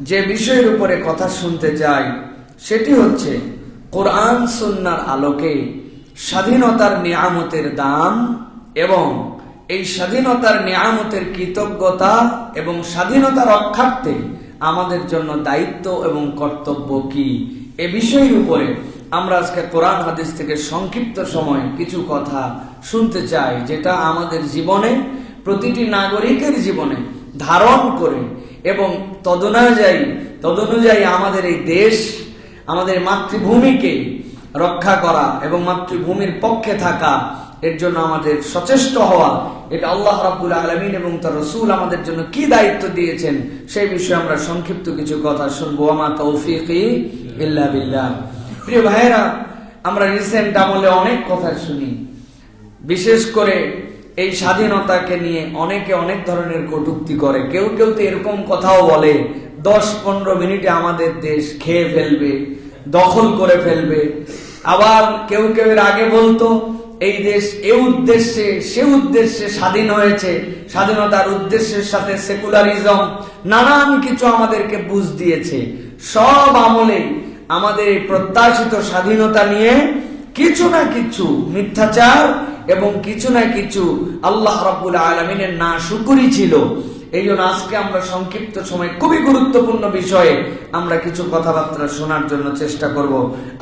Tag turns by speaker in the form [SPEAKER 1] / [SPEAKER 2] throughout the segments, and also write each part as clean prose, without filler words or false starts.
[SPEAKER 1] যে বিষয়ের উপরে কথা শুনতে চাই সেটি হচ্ছে কোরআন সুন্নাহর আলোকে স্বাধীনতার নিয়ামতের দাম এবং এই স্বাধীনতার নিয়ামতের কৃতজ্ঞতা এবং স্বাধীনতা রক্ষার্থে আমাদের জন্য দায়িত্ব এবং কর্তব্য কি, এ বিষয়ের উপরে আমরা আজকে কোরআন হাদিস থেকে সংক্ষিপ্ত সময় কিছু কথা শুনতে চাই, যেটা আমাদের জীবনে, প্রতিটি নাগরিকের জীবনে ধারণ করে এবং তদনুযায়ী আমাদের এই দেশ, আমাদের মাতৃভূমিকে রক্ষা করা এবং মাতৃভূমির পক্ষে থাকা, এর জন্য আমাদের সচেষ্ট হওয়া, এটা আল্লাহ রাব্বুল আলামিন এবং তার রাসূল আমাদের জন্য কি দায়িত্ব দিয়েছেন সেই বিষয়ে আমরা সংক্ষিপ্ত কিছু কথা শুনবো। ওয়া মা তাওফীকি ইল্লা বিল্লাহ। প্রিয় ভাইয়েরা, আমরা রিসেন্ট আমলে অনেক কথা শুনি, বিশেষ করে এই স্বাধীনতাকে নিয়ে অনেকে অনেক ধরনের কটূক্তি করে। কেউ কেউ তো এরকম কথাও বলে 10-15 মিনিটে আমাদের দেশ খেয়ে ফেলবে, দখল করে ফেলবে। আবার কেউ কেউ এর আগে বলতো এই দেশ এ উদ্দেশ্যে সে উদ্দেশ্যে স্বাধীন হয়েছে, স্বাধীনতার উদ্দেশ্যের সাথে সেকুলারিজম নানান কিছু আমাদেরকে বুঝ দিয়েছে। সব আমলে আমাদের এই প্রত্যাশিত স্বাধীনতা নিয়ে কিছু না কিছু মিথ্যাচার এবং কিছু না কিছু আল্লাহ রাব্বুল আলামিনের নাশুকরি ছিল। এই জন্য আজকে আমরা সংক্ষিপ্ত সময় খুবই গুরুত্বপূর্ণ বিষয়ে আমরা কিছু কথাবার্তা শোনার জন্য চেষ্টা করব।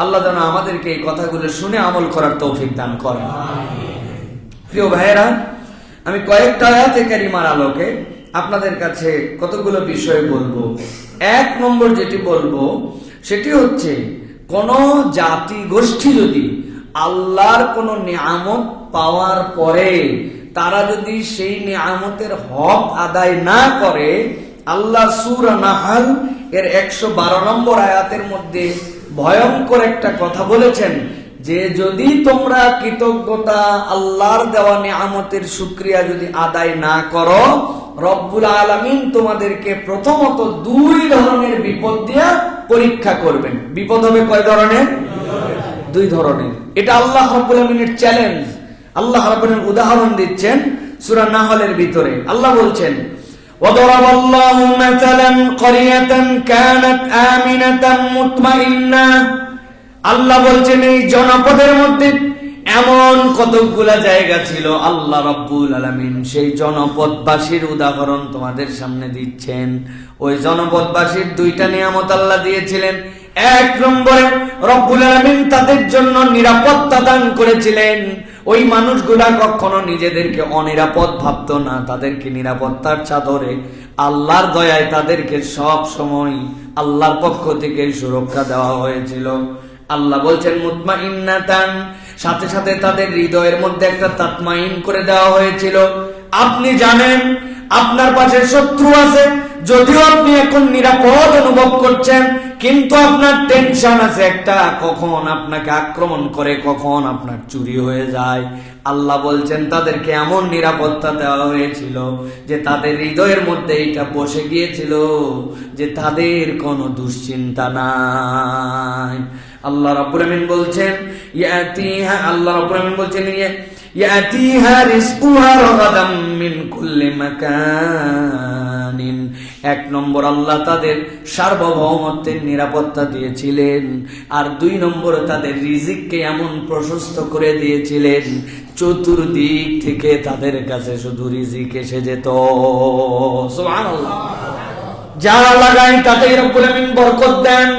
[SPEAKER 1] আল্লাহ যেন আমাদেরকে এই কথাগুলো শুনে আমল করার তৌফিক দান করেন। প্রিয় ভাইয়েরা, আমি কয়েকটা আয়াতে কারিমার আলোকে আপনাদের কাছে কতগুলো বিষয় বলবো। 1 নম্বর যেটি বলবো সেটি হচ্ছে, কোন জাতি গোষ্ঠী যদি আল্লাহর কোন নিয়ামত পাওয়ার পরে তারা যদি সেই নিয়ামতের হক আদায় না করে, আল্লাহ সূরা নাহল এর 112 নম্বর আয়াতের মধ্যে ভয়ঙ্কর একটা কথা বলেছেন যে যদি তোমরা কৃতজ্ঞতা আল্লাহর দেওয়া নিয়ামতের শুকরিয়া যদি আদায় না করো, রব্বুল আলামিন তোমাদেরকে প্রথমত 2 ধরনের বিপদ দিয়া পরীক্ষা করবেন। বিপদ হবে কয় ধরনের? 2 ধরনের। এটা আল্লাহ রাব্বুল আলামিনের চ্যালেঞ্জ। আল্লাহ রাব্বুল আলামিন উদাহরণ দিচ্ছেন সূরা নাহলের ভিতরে। আল্লাহ বলছেন, ওয়াদারাবাল্লাহু মাসালান ক্বরিয়াতান কানাত আমিনাতান মুতমাইন্না। আল্লাহ বলছেন এই জনপদের মধ্যে এমন কতগুলা জায়গা ছিল, আল্লাহ রাব্বুল আলামিন সেই জনপদবাসীর উদাহরণ তোমাদের সামনে দিচ্ছেন। ওই জনপদবাসীর 2টা নিয়ামত আল্লাহ দিয়েছিলেন। 1 নম্বরে রব্বুল আলামিন তাদের জন্য নিরাপত্তা দান করেছিলেন। ওই মানুষগুলা কখনো নিজেদেরকে অনিরাপদ ভাবতো না, তাদেরকে নিরাপত্তার চাদরে আল্লাহর দয়ায় তাদেরকে সব সময় আল্লাহর পক্ষ থেকে সুরক্ষা দেওয়া হয়েছিল। আল্লাহ বলছেন মুতমাইন্নাতান, সাথে সাথে তাদের হৃদয়ের মধ্যে একটা তাতমাইন করে দেওয়া হয়েছিল। আপনি জানেন আপনার পাশে শত্রু আছে, যদিও আপনি এখন নিরাপদ অনুভব করছেন, কিন্তু আপনার টেনশন আছে একটা, কখন আপনাকে আক্রমণ করে, কখন আপনার চুরি হয়ে যায়। আল্লাহ বলছেন তাদেরকে এমন নিরাপত্তা দেওয়া হয়েছিল যে তাদের হৃদয়ের মধ্যে এটা বসে গিয়েছিল যে তাদের কোনো দুশ্চিন্তা নাই। আল্লাহ রাব্বুল আলামিন বলছেন ইয়াতিহা রিজকুহা রাগাদাম মিন কুল্লি মাকানিন। 1 নম্বর আল্লাহ তাদের সার্বভৌমত্বের নিরাপত্তা দিয়েছিলেন, আর 2 নম্বর তাদের রিজিককে এমন প্রশস্ত করে দিয়েছিলেন চতুর্দিক থেকে তাদের কাছে শুধু রিজিক এসে যেত। সুবহানাল্লাহ। যা লাগায় তাতেই রব্বুল আলামিন বরকত দেন,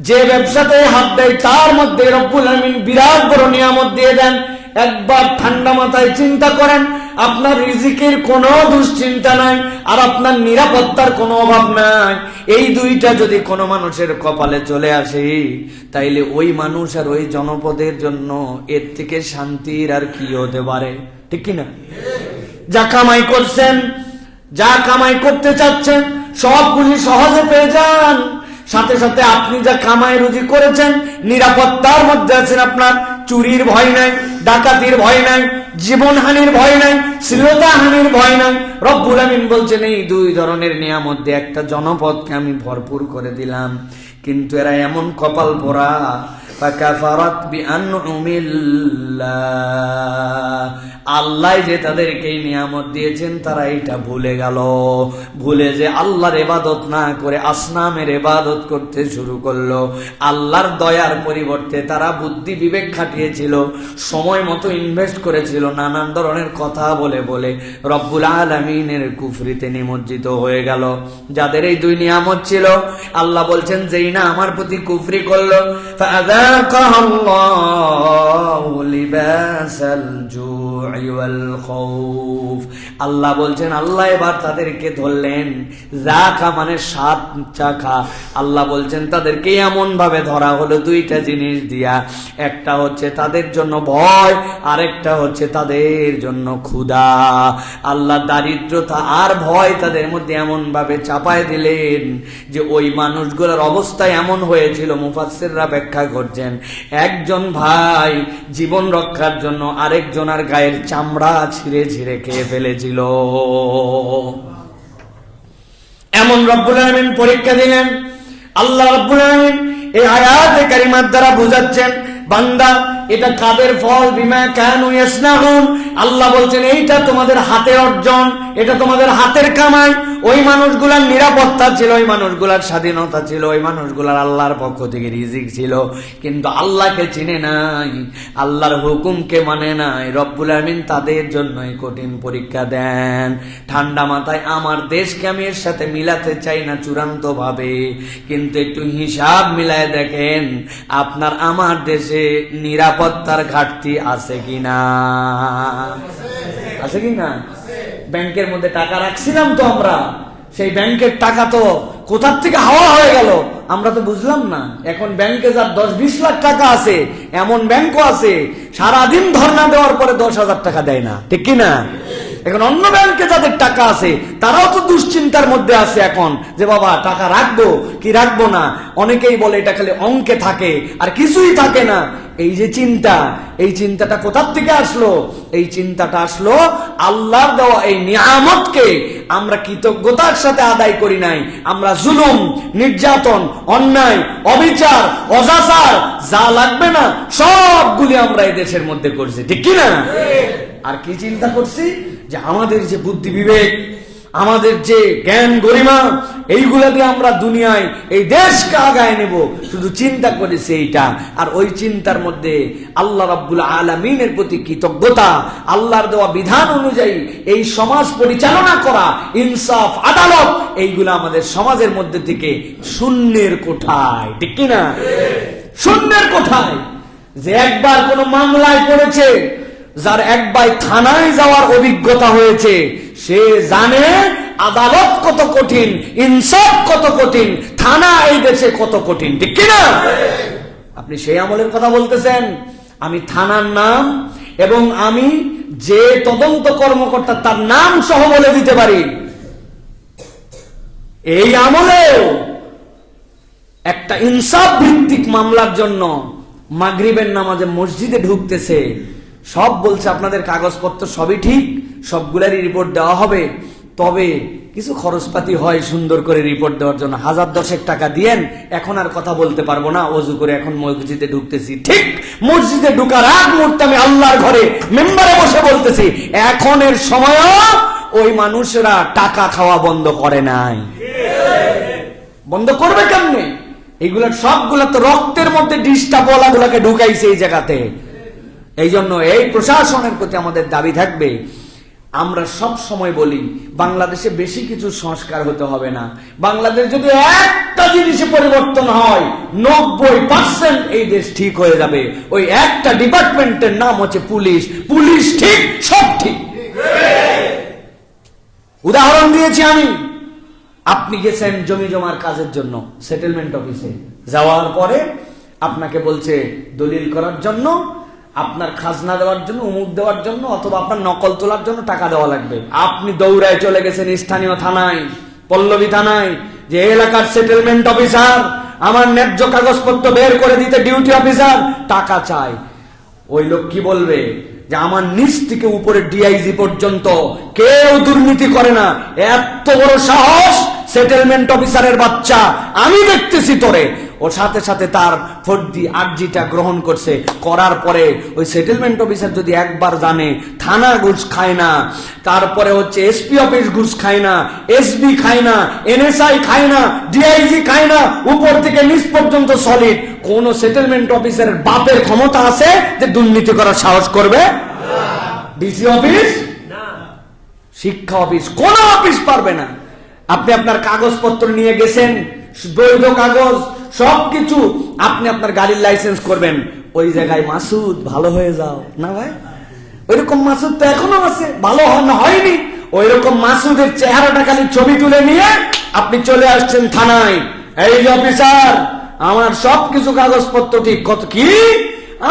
[SPEAKER 1] যে ব্যবসাতে হাত দেয় তার মধ্যে রব্বুল আলামিন বিরাট বড় নিয়ামত দিয়ে দেন। একবার ঠান্ডা মাথায় চিন্তা করেন, আপনার রিজিকের কোনো দুশ্চিন্তা নাই আর আপনার নিরাপত্তার কোনো অভাব নাই। এই 2টা যদি কোনো মানুষের কপালে চলে আসে, তাইলে ওই মানুষ আর ওই জনপদের জন্য এর থেকে শান্তির আর কি হতে পারে? ঠিক কিনা? যা কামাই করছেন, যা কামাই করতে চাচ্ছেন সবগুলি সহজে পেয়ে যান। সাথে সাথে আপনি যা কামাই রুজি করেছেন নিরাপত্তার মধ্যে আছেন, আপনার চুরির ভয় নাই, ডাকাতির ভয় নাই, জীবনহানির ভয় নাই, শ্লীলতাহানির ভয় নাই। রব্বুল আলামিন বলছেন এই 2 ধরনের নিয়ামত দিয়ে একটা জনপদকে আমি ভরপুর করে দিলাম, কিন্তু এরা এমন কপাল পোড়া, ফাকাফারাত বিআনউমিল্লাহ, আল্লাহ যে তাদেরকে নিয়ামত দিয়েছেন তারা এটা ভুলে গেল, ভুলে যে আল্লাহর ইবাদত না করে আসনামের ইবাদত করতে শুরু করলো। আল্লাহর দয়ার পরিবর্তে তারা বুদ্ধি বিবেক খাটিয়েছিল, সময় মতো ইনভেস্ট করেছিল, নানান ধরনের কথা বলে বলে রব্বুল আলামিনের কুফরিতে নিমজ্জিত হয়ে গেল। যাদের এই দুই নিয়ামত ছিল, আল্লাহ বলছেন যেই না আমার প্রতি কুফরি করলো, ফাযাকাল্লাহু লিবাসাল জু'i ওয়াল খাউফ, আল্লাহ বলছেন আল্লাহ এবার তাদেরকে ধরলেন, যাকা মানে সাত চাকা, আল্লাহ বলছেন তাদেরকে এমন ভাবে ধরা হলো দুইটা জিনিস দিয়া, একটা হচ্ছে তাদের জন্য ভয়, আরেকটা হচ্ছে তাদের জন্য ক্ষুধা। আল্লাহ দারিদ্রতা আর ভয় তাদের মধ্যে এমন ভাবে চাপায় দিলেন যে ওই মানুষগুলোর অবস্থা এমন হয়েছিল, মুফাসসিররা ব্যাখ্যা করছেন, একজন ভাই জীবন রক্ষার জন্য আরেকজনের গায়ের চামড়া ছিঁড়ে ছিঁড়ে খেয়ে ফেলেছিল। এমন রব্বুল আলামিন পরীক্ষা দিলেন। আল্লাহ রব্বুল আলামিন এই আয়াতে কারিমার দ্বারা বুঝাচ্ছেন, বান্দা এটা কাদের ফল, বিমা কানু ইয়াসনাউন, আল্লাহ বলছেন এইটা তোমাদের হাতের অর্জন, এটা তোমাদের হাতের কামাই। ওই মানুষগুলার নিরাপত্তা ছিল, ওই মানুষগুলার স্বাধীনতা ছিল, ওই মানুষগুলার আল্লাহর পক্ষ থেকে রিজিক ছিল, কিন্তু আল্লাহকে চিনে নাই, আল্লাহর হুকুমকে মানে নাই। রব্বুল আমিন তাদের জন্যই কঠিন পরীক্ষা দেন। ঠান্ডা মাথায় আমার দেশকে আমি এর সাথে মিলাতে চাই না চূড়ান্ত ভাবে, কিন্তু একটু হিসাব মিলায় দেখেন আপনার আমার দেশে নিরাপত্তার ঘাটতি আছে কিনা, আছে কিনা? ব্যাংকের মধ্যে টাকা রাখছিলাম তো আমরা, সেই ব্যাংকের টাকা তো কোথার থেকে হাওয়া হয়ে গেল আমরা তো বুঝলাম না। এখন ব্যাংকে যার 10-20 লাখ টাকা আছে, এমন ব্যাংকও আছে সারাদিন ধর্ণা দেওয়ার পরে 10,000 টাকা দেয় না, ঠিক কিনা? এখন অন্য ব্যাংকে যাদের টাকা আছে তারাও তো দুশ্চিন্তার মধ্যে আছে এখন, যে বাবা টাকা রাখবো কি রাখবো না। অনেকেই বলে এটা খালি অঙ্কে থাকে আর কিছুই থাকে না। এই যে চিন্তা, এই চিন্তাটা কোথার থেকে আসলো? এই চিন্তাটা আসলো আল্লাহর দেওয়া এই নিয়ামতকে আমরা কৃতজ্ঞতার সাথে আদায় করি নাই। আমরা জুলুম, নির্যাতন, অন্যায়, অবিচার, অজাচার যা লাগবে না সবগুলি আমরা এই দেশের মধ্যে করছি, ঠিক কিনা? আর কি চিন্তা করছি? যে আমাদের যে বুদ্ধি বিবেক, আমাদের যে জ্ঞান গরিমা, এইগুলা দিয়ে আমরা দুনিয়ায় এই দেশকে আগায় নেব, শুধু চিন্তা করেছে এইটা। আর ওই চিন্তার মধ্যে আল্লাহ রাব্বুল আলামিনের প্রতি কৃতজ্ঞতা, আল্লাহর দেওয়া বিধান অনুযায়ী এই সমাজ পরিচালনা করা, ইনসাফ, আদালত, এইগুলা আমাদের সমাজের মধ্যে থেকে শূন্যের কোঠায়, ঠিক কিনা? শূন্যের কোঠায়। যে একবার কোন মামলায় পড়েছে, যার একবার থানায় যাওয়ার অভিজ্ঞতা হয়েছে, সে জানে আদালত কত কঠিন, ইনসাফ কত কঠিন, থানা এই দেশে কত কঠিন, ঠিক কিনা? আপনি সেই আমলের কথা বলতেছেন। আমি থানার নাম এবং আমি যে তদন্ত কর্মকর্তা তার নাম সহ বলে দিতে পারি। এই আমলেও একটা ইনসাফ ভিত্তিক মামলার জন্য মাগরিবের নামাজে মসজিদে ঢুকতেছে, সব বলছে আপনাদের কাগজপত্র সবই ঠিক, সবগুলারই রিপোর্ট দেওয়া হবে, তবে কিছু খরচপাতি হয় সুন্দর করে রিপোর্ট দেওয়ার জন্য, 1000-10 টাকা দিয়েন, এখন আর কথা বলতে পারবো না, ওযু করে এখন মসজিদে ঢুকতেছি। ঠিক মসজিদে ঢুকার আগ মুহূর্তে আমি আল্লাহর ঘরে মেম্বারে বসে বলতেছি, এখনের সময়ও ওই মানুষেরা টাকা খাওয়া বন্ধ করে নাই। বন্ধ করবে কেমনে? এইগুলার সবগুলা তো রক্তের মধ্যে ডিস্টার্ব বলাগুলাকে ঢুকাইছে এই জায়গাতে। এই জন্য এই প্রশাসনের প্রতি আমাদের দাবি থাকবে, আমরা সব সময় বলি বাংলাদেশে বেশি কিছু সংস্কার হতে হবে না। বাংলাদেশ যদি একটা জিনিসে পরিবর্তন হয়, 90% এই দেশ ঠিক হয়ে যাবে। ওই একটা ডিপার্টমেন্টের নাম হচ্ছে পুলিশ। পুলিশ ঠিক, সব ঠিক। উদাহরণ দিয়েছি আমি। আপনি গেছেন জমি জমার কাজের জন্য সেটেলমেন্ট অফিসে, যাওয়ার পরে আপনাকে বলছে দলিল করার জন্য, আপনার খাজনা দেওয়ার জন্য, উমুক দেওয়ার জন্য, অথবা আপনার নকল তোলার জন্য টাকা দেওয়া লাগবে। আপনি দৌড়ায় চলে গেছেন স্থানীয় থানায়, পল্লবী থানায়, যে এলাকার সেটেলমেন্ট অফিসার, আমার ন্যায্য কাগজপত্র বের করে দিতে ডিউটি অফিসার টাকা চায়। ওই লোক কি বলবে? যে আমার নিচ থেকে উপরে ডিআইজি পর্যন্ত কেউ দুর্নীতি করে না, এত বড় সাহস সেটেলমেন্ট অফিসারের বাচ্চা, আমি দেখতেছি তোরে। ও সাথে সাথে তার ফর্দি আরজিটা গ্রহণ করছে, করার পরে ওই সেটেলমেন্ট অফিসার যদি একবার জানে থানা ঘুষ খায় না, তারপরে হচ্ছে এসপি অফিস ঘুষ খায় না, এসবি খায় না, এনএসআই খায় না, ডিআইজি খায় না, উপর থেকে নিচ পর্যন্ত সলিড, কোন সেটেলমেন্ট অফিসারের বাপের ক্ষমতা আছে যে দুর্নীতি করার সাহস করবে? ডিসি অফিস, শিক্ষা অফিস, কোন অফিস পারবে না। আপনি আপনার কাগজপত্র নিয়ে গেছেন, বৈধ কাগজ সবকিছু, আপনি আপনার গাড়ির লাইসেন্স করবেন, ওই জায়গায় মাসুদ ভালো হয়ে যাও না ভাই, ওইরকম মাসুদ তো এখনো আছে, ভালো হয়নি। ওই রকম মাসুদের চেহারাটা খালি ছবি তুলে নিয়ে আপনি চলে আসছেন থানায়, এই যে অফিসার আমার সবকিছু কাগজপত্র ঠিক, কত কি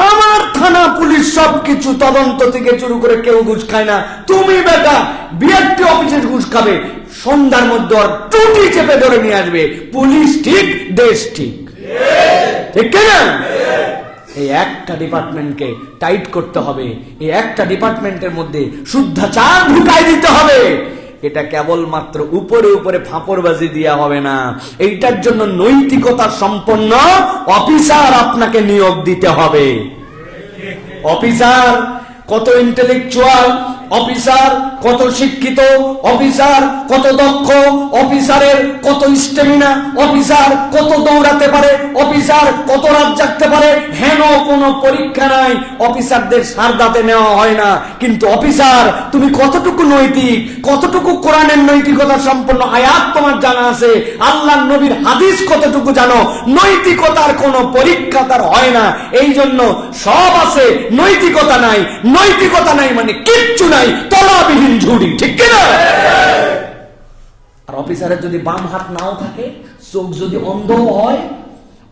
[SPEAKER 1] আমার থানা পুলিশ সবকিছু তদন্ত থেকে শুরু করে কেউ ঘুষ খায় না, তুমি বেটা বিআরটি অফিসের ঘুষ খাবে, সন্ধ্যার মধ্যে আর টুটি চেপে ধরে নিয়ে আসবে, পুলিশ ঠিক দেশ ঠিক, ঠিক কিনা? এই একটা ডিপার্টমেন্টকে টাইট করতে হবে, এই একটা ডিপার্টমেন্টের মধ্যে শুদ্ধাচার ঢুকাই দিতে হবে। এটা কেবলমাত্র উপরে উপরে ফাঁপড়বাজি দিয়া হবে না, এইটার জন্য নৈতিকতা সম্পন্ন অফিসার আপনাকে নিয়োগ দিতে হবে। অফিসার কত ইন্টেলেকচুয়াল, অফিসার কত শিক্ষিত, অফিসার কত দক্ষ, অফিসারের কত স্টেমিনা, অফিসার কত দৌড়াতে পারে, অফিসার কত রাত জাগতে পারে, হেন কোনো পরীক্ষা নাই, অফিসারদের সারদাতে নেওয়া হয় না। কিন্তু অফিসার তুমি কতটুকু নৈতিক, কতটুকু কোরআনের নৈতিকতা সম্পন্ন আয়াত তোমার জানা আছে, আল্লাহর নবীর হাদিস কতটুকু জানো, নৈতিকতার কোনো পরীক্ষা তার হয় না। এই জন্য সব আছে, নৈতিকতা নাই, নৈতিকতা নাই মানে কিচ্ছু নাই, তলাবিহীন ঝুড়ি, ঠিক কিনা? আর অফিসারের যদি বাম হাত নাও থাকে, চোখ যদি অন্ধ হয়,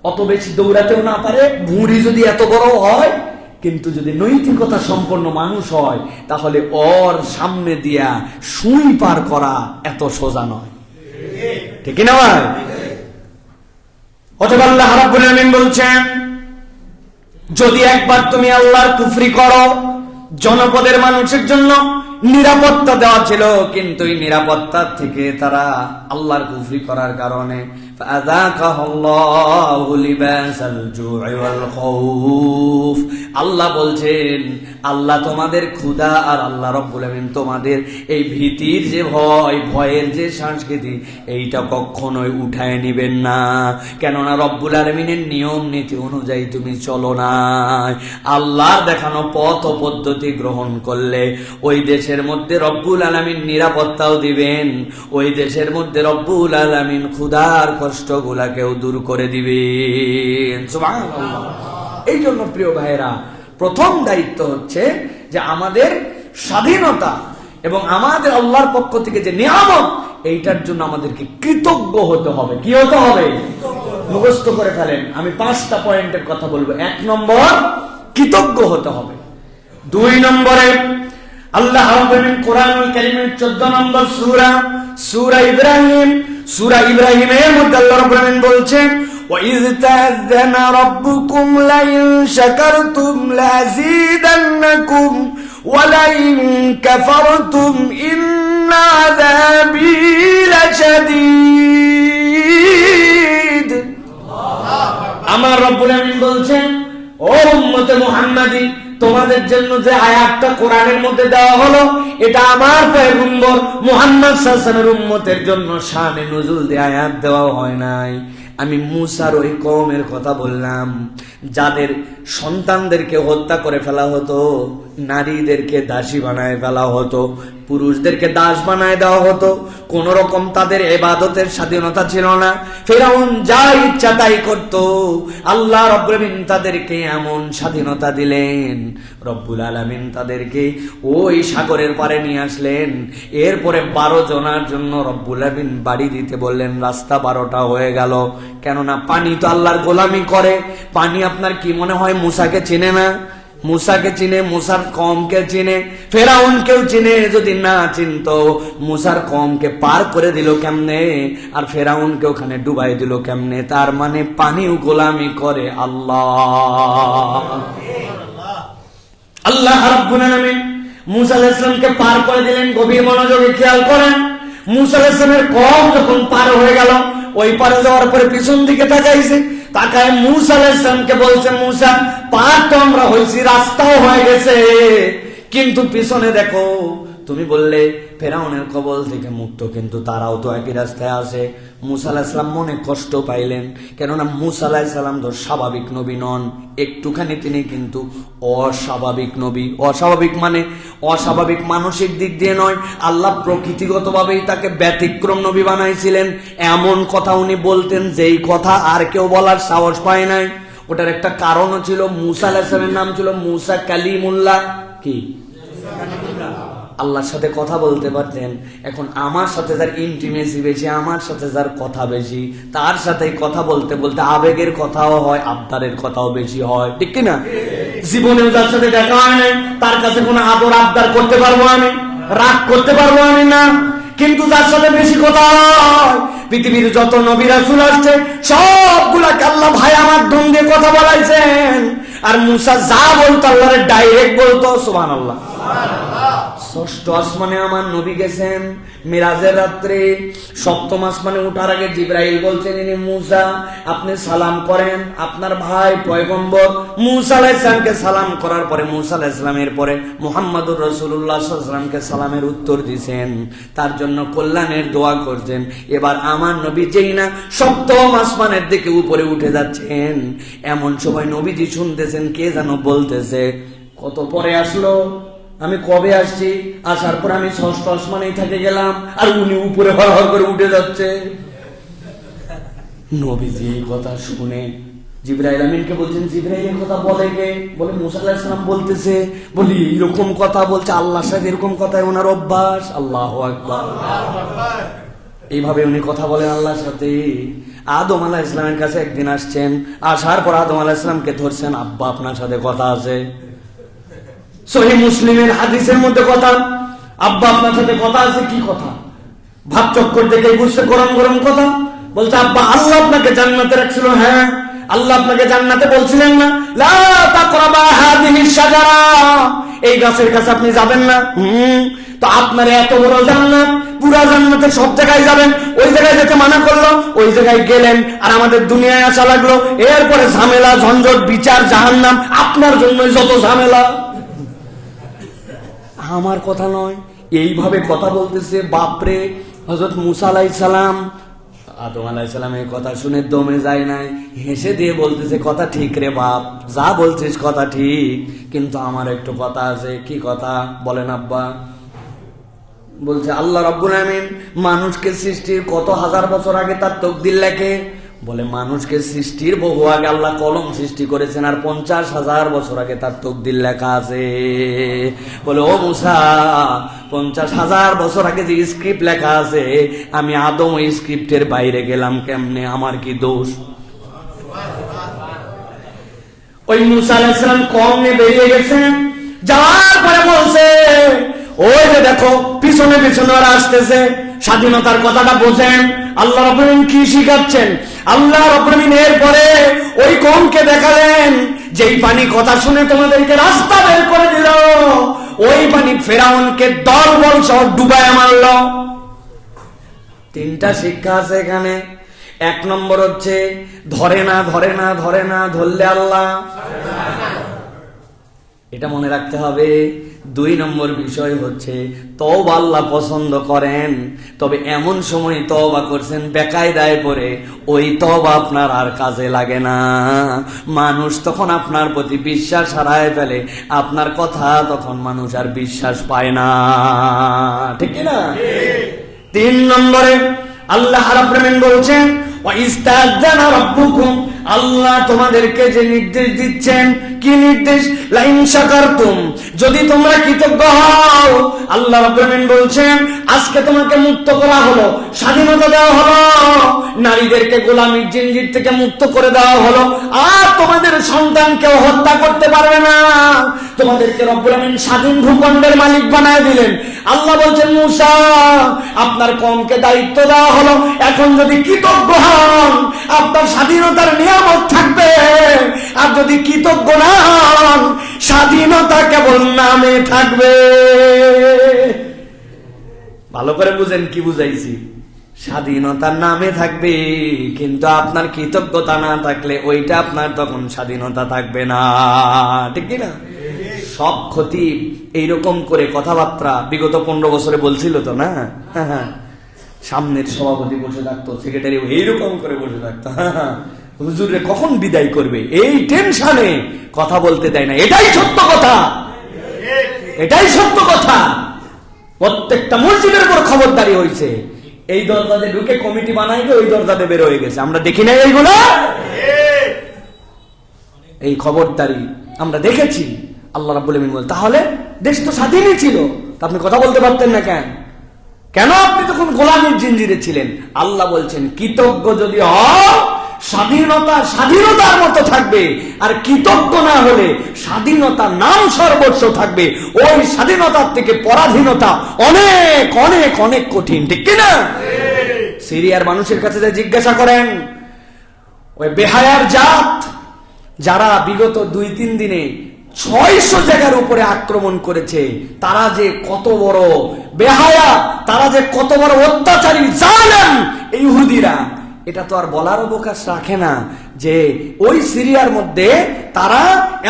[SPEAKER 1] অত বেশি দৌড়াতেও না পারে, ভুঁড়ি যদি এত বড় হয়, কিন্তু যদি নৈতিকতা সম্পন্ন মানুষ হয়, তাহলে ওর সামনে দিয়া সুই পার করা এত সোজা নয়, ঠিক কিনা ভাই? অতএব আল্লাহ রাব্বুল আলামিন বলছেন, যদি একবার তুমি আল্লাহর কুফরি করো, জনপদের মানুষের জন্য নিরাপত্তা দেওয়া ছিল, কিন্তু এই নিরাপত্তা থেকে তারা আল্লাহর কুফরি করার কারণে আল্লাহ বলছেন, আল্লাহ তোমাদের ক্ষুধা আর আল্লাহ রাব্বুল আলামিন তোমাদের এই ভীতির যে ভয়ের যে সংস্কৃতি, এইটা কখনোই উঠায় নিবেন না। কেননা রব্বুল আলামিনের নিয়ম নীতি অনুযায়ী তুমি চলো না। আল্লাহর দেখানো পথ ও পদ্ধতি গ্রহণ করলে ওই দেশের মধ্যে রব্বুল আলামিন নিরাপত্তাও দিবেন, ওই দেশের মধ্যে রব্বুল আলামিন ক্ষুধার কষ্টগুলাকেও দূর করে দিবেন। সুবহানাল্লাহ। এই জন্য প্রিয় ভাইয়েরা, প্রথম দায়িত্ব হচ্ছে যে আমাদের স্বাধীনতা এবং আমাদের আল্লাহর পক্ষ থেকে যে নিয়ামত, এইটার জন্য আমাদেরকে কৃতজ্ঞ হতে হবে। কি হতে হবে? মুখস্থ করে ফেলেন, আমি 5টা পয়েন্টের কথা বলবো। 1 নম্বর, কৃতজ্ঞ হতে হবে। 2 নম্বরে আল্লাহ রাব্বুল আলামিন কোরআনুল কারীমের 14 নম্বর সূরা ইব্রাহিম, সূরা ইব্রাহিমের মধ্যে আল্লাহ রাব্বুল আলামিন বলছেন, وَإِذْ تَأَذَّنَ رَبُّكُمْ لَئِن شَكَرْتُمْ لَأَزِيدَنَّكُمْ وَلَئِن كَفَرْتُمْ إِنَّ عَذَابِي لَشَدِيدٌ। আমার রব্বুল আলামিন বলছেন, ও উম্মতে মুহাম্মাদি, তোমাদের জন্য যে আয়াতটা কোরআনের মধ্যে দেওয়া হলো, এটা আমার পয়গম্বর মুহাম্মদ সাল্লাল্লাহু আলাইহি ওয়াসাল্লামের উম্মতের জন্য শানে নুজুল দিয়ে আয়াত দেওয়া হয় নাই। আমি মুসার ওই কওমের কথা বললাম, যাদের সন্তানদেরকে হত্যা করে ফেলা হতো, নারীদেরকে দাসী বানায় ফেলা হতো, পুরুষদেরকে দাস বানায় দেওয়া হতো, কোন রকম তাদের ইবাদতের স্বাধীনতা ছিল না, ফিরআউন যা ইচ্ছা তাই করত। আল্লাহ রাব্বুল আলামিন তাদেরকে এমন স্বাধীনতা দিলেন, রব্বুল আলামিন তাদেরকে ওই সাগরের পারে নিয়ে আসলেন। এরপরে 12 জনের জন্য রব্বুল আলামিন বাড়ি দিতে বললেন, রাস্তা 12টা হয়ে গেল। কেননা পানি তো আল্লাহর গোলামি করে। পানি আপনার কি মনে হয় মুসাকে চিনে না? মুসাকে চিনে, মুসার কওমকে চিনে, ফেরাউনকেও চিনে। যদি না চিনতো, মুসার কওমকে পার করে দিল কেমনে, আর ফেরাউনকে ওখানে ডুবাই দিল কেমনে? তার মানে পানিও গোলামি করে আল্লাহ। আল্লাহ রাব্বুল আলামিন মুসা আলাইহিস সালামকে পার করে দিলেন। গভীর মনোযোগে খেয়াল করেন, মুসা আলাইহিস সালামের কওম যখন পার হয়ে গেল, ওই পারে যাওয়ার পরে পিছন দিকে তাকাইছে, তাকায় মূসা আলাইহিস সালামকে বলছে, মূসা পার তো আমরা হয়েছি, রাস্তাও হয়ে গেছে, কিন্তু পিছনে দেখো, তুমি বললে ফেরাউনের কবল থেকে মুক্ত, কিন্তু তারাও তো একই রাস্তায় আসে। মূসা আলাইহিস সালাম মনে কষ্ট পাইলেন, কেননা মূসা আলাইহিস সালাম তো স্বাভাবিক নবী নন, একটুখানি তিনি কিন্তু অস্বাভাবিক নবী। অস্বাভাবিক মানে অস্বাভাবিক মানসিক দিক দিয়ে নয়, আল্লাহ প্রকৃতিগতভাবেই তাকে ব্যতিক্রম নবী বানাইছিলেন। এমন কথা উনি বলতেন যেই কথা আর কেউ বলার সাহস পায় নাই। ওটার একটা কারণও ছিল, মূসা আলাইহিস সালামের নাম ছিল মূসা কালিমুল্লাহ, কি আল্লাহর সাথে কথা বলতে পারতেন। এখন আমার সাথে যার ইন্টিমেসি বেশি, আমার সাথে যার কথা বেশি, তার সাথে কথা বলতে বলতে আবেগের কথাও হয়, আবদারের কথাও বেশি হয়, ঠিক কিনা? জীবনেও যার সাথে দেখা হয় নাই, তার কাছে কোনো আদর আবদার করতে পারবো আমি, রাগ করতে পারবো আমি না। কিন্তু যার সাথে বেশি কথা হয়, পৃথিবীর যত নবী রাসূল আসছে সবগুলাকে আল্লাহ ভাইয়া মাধ্যম দিয়ে কথা বলাইছেন। আর মূসা যা বলতো আল্লাহরে ডাইরেক্ট বলতো, সুবহানাল্লাহ। ষষ্ঠ আসমানে আমার নবী গেছেন মিরাজের রাত্রে, সপ্তম আসমানে উঠার আগে জিবরাইল বলছেন, ইনি মূসা, আপনি সালাম করেন আপনার ভাই পয়গম্বর মূসা আলাইহিস সালামকে। সালাম করার পরে মূসা আলাইহিস সালামের পরে মুহাম্মদুর রাসূলুল্লাহ সাল্লাল্লাহু আলাইহি ওয়াসাল্লামকে সালামের উত্তর দিয়েছেন, তার জন্য কল্যাণের দোয়া করছেন। এবার আমার নবী যেই না সপ্তম আসমানের দিকে উপরে উঠে যাচ্ছেন, এমন সময় নবীজি শুনতেছেন কে যেন বলতেছে, কত পরে আসলো, আমি কবে আসছি, আসার পর আমি ষষ্ঠ আসমানেই থেকে গেলাম, আর উনি উপরে হর হর করে উঠে যাচ্ছে। নবীজি এই কথা শুনে জিবরাইল আমিনকে বলছেন, জিবরাইল এই কথা বলে কে? বলে মূসা আলাইহিস সালাম বলতেছে। বলি এরকম কথা বলছে, আল্লাহর সাথে এরকম কথাই ওনার অভ্যাস। আল্লাহু আকবার। এইভাবে উনি কথা বলেন আল্লাহর সাথে। আদম আলাইহিস সালামের কাছে একদিন আসছেন, আসার পর আদম আলাইহিস সালামকে ধরছেন, আব্বা আপনার সাথে কথা আছে। সহিহ মুসলিমের হাদিসের মধ্যে কথা, আব্বা আপনার সাথে কথা আছে। কি কথা? ভাব চক্কর দেখে বুঝছে গরম গরম কথা। বলছে, আব্বা আল্লাহ আপনাকে জান্নাতে রাখছিল। হ্যাঁ, আল্লাহ আপনাকে জান্নাতে বলছিলেন না, লা তাকরাবা হাযিহিশ শাজারা, এই গাছের কাছে আপনি যাবেন না। তো আপনার এত বড় জান্নাত, পুরা জান্নাতে সব জায়গায় যাবেন, ওই জায়গায় যেতে মানা করলো, ওই জায়গায় গেলেন, আর আমাদের দুনিয়ায় আসা লাগলো। এরপরে ঝামেলা, ঝঞ্ঝট, বিচার, জাহান্নাম, আপনার জন্যই যত ঝামেলা। আমার কথা নয়, এইভাবে কথা বলতেছে। বাপরে, হযরত মূসা আলাইহিস সালাম আদম আলাইহিস সালামের কথা শুনে দমে যায় নাই, হেসে দিয়ে বলতেছে, কথা ঠিক রে বাপ, যা বলছিস কথা ঠিক, কিন্তু আমার একটু কথা আছে। কি কথা বলেন আব্বা? বলছে, আল্লাহ রাব্বুল আমিন মানুষকে সৃষ্টির কত হাজার বছর আগে তার তাকদীর লেখে। বলে, মানুষকে সৃষ্টির বহু আগে আল্লাহ কলম সৃষ্টি করেছেন, আর 50,000 বছর আগে তার তাকদীর লেখা আছে। বলে, ও মূসা, 50,000 বছর আগে যে স্ক্রিপ্ট লেখা আছে, আমি আদম ওই স্ক্রিপ্টের বাইরে গেলাম কেমনে? আমার কি দোষ? ওই মূসা আলাইহিস সালাম কম নিয়ে বেরিয়ে গেছেন, যাওয়ার পরে বলছে, ওই যে দেখো পিছনে পিছনে ওরা আসতেছে। স্বাধীনতার কথাটা বোঝেন, আল্লাহ রাব্বুল আমিন কি শিখাচ্ছেন? আল্লাহ রাব্বুল আমিন এরপরে ওই কওমকে দেখালেন, যেই পানি কথা শুনে তোমাদেরকে রাস্তা বের করে দিল, ওই পানি ফেরাউনকে দলবল সহ ডুবায় মারল। 3টা শিক্ষা আছে এখানে। 1 নম্বর হচ্ছে, ধরে না ধরে না ধরে না, ধরলে আল্লাহ, এটা মনে রাখতে হবে। 2 নম্বর বিষয় হচ্ছে, তওবা আল্লাহ পছন্দ করেন, তবে এমন সময় তওবা করছেন বেকায়দায় পড়ে, ওই তওবা আপনার আর কাজে লাগে না। মানুষ তখন আপনার প্রতি বিশ্বাস হারায় ফেলে, আপনার কথা তখন মানুষ আর বিশ্বাস পায় না, ঠিক না? 3 নম্বরে আল্লাহ রাব্বুল আমিন বলছেন, ওয়া ইস্তাযানা রাব্বুকুম, আল্লাহ তোমাদেরকে যে নির্দেশ দিচ্ছেন, কি নির্দেশ? লাইন শাকারতুম, যদি তোমরা কৃতজ্ঞ হও। আল্লাহ রাব্বুল আমিন বলছেন, আজকে তোমাকে মুক্ত করা হলো, স্বাধীনতা দেওয়া হলো, নারীদেরকে গোলামীর জিনজির থেকে মুক্ত করে দেওয়া হলো, আর তোমাদের সন্তানকেও হত্যা করতে পারবে না। তোমাদেরকে রব্বুল আমিন স্বাধীন ভূখণ্ডের মালিক বানায় দিলেন। আল্লাহ বলছেন, মূসা, আপনার কওমকে দায়িত্ব দেওয়া হলো, এখন যদি কৃতজ্ঞ হন আপনার স্বাধীনতার নিয়ামত থাকবে, আর যদি কৃতজ্ঞ না হন স্বাধীনতা কেবল নামে থাকবে। ভালো করে বুঝেন কি বুঝাইছি। স্বাধীনতার নামে থাকবে, কিন্তু আপনার কৃতজ্ঞতা না থাকলে ওইটা আপনার তখন স্বাধীনতা থাকবে না, ঠিক কিনা? সব ক্ষতি এইরকম করে কথাবার্তা বিগত 15 বছরে বলছিল তো না? সামনের সভাপতি বসে থাকতো, সেক্রেটারি এইরকম করে বসে থাকতো, হুজুরে কখন বিদায় করবে এই টেনশনে কথা বলতে দেয় না। এটাই সত্য কথা, এটাই সত্য কথা। প্রত্যেকটা মসজিদের উপর খবরদারি হয়েছে, এই দরজাতে ঢুকে কমিটি বানাইবে, ওই দরজাতে বের হয়ে গেছে। আমরা দেখি নাই এইগুলো? এই খবরদারি আমরা দেখেছি। আল্লাহ রাব্বুল আলামিন বলেন, তাহলে দেশ তো স্বাধীনই ছিল, তা আপনি কথা বলতে পারতেন না কেন? কেন আপনি তখন গোলামীর জিঞ্জিরে ছিলেন? আল্লাহ বলছেন, কৃতজ্ঞ যদি হও স্বাধীনতা স্বাধীনতার মতো থাকবে, আর কৃতজ্ঞ না হলে স্বাধীনতার নাম সর্বস্ব থাকবে। ওই স্বাধীনতার থেকে পরাধীনতা অনেক অনেক অনেক কঠিন, ঠিক কিনা? সিরিয়ার মানুষের কাছে যে জিজ্ঞাসা করেন, ওই বেহায়ার জাত যারা বিগত 2-3 দিনে 600 জায়গার উপরে আক্রমণ করেছে, তারা যে কত বড় বেহায়া, তারা যে কত বড় অত্যাচারী জালেম এই ইহুদিরা, এটা তো আর বলার অবকাশ রাখে না যে ওই সিরিয়ার মধ্যে তারা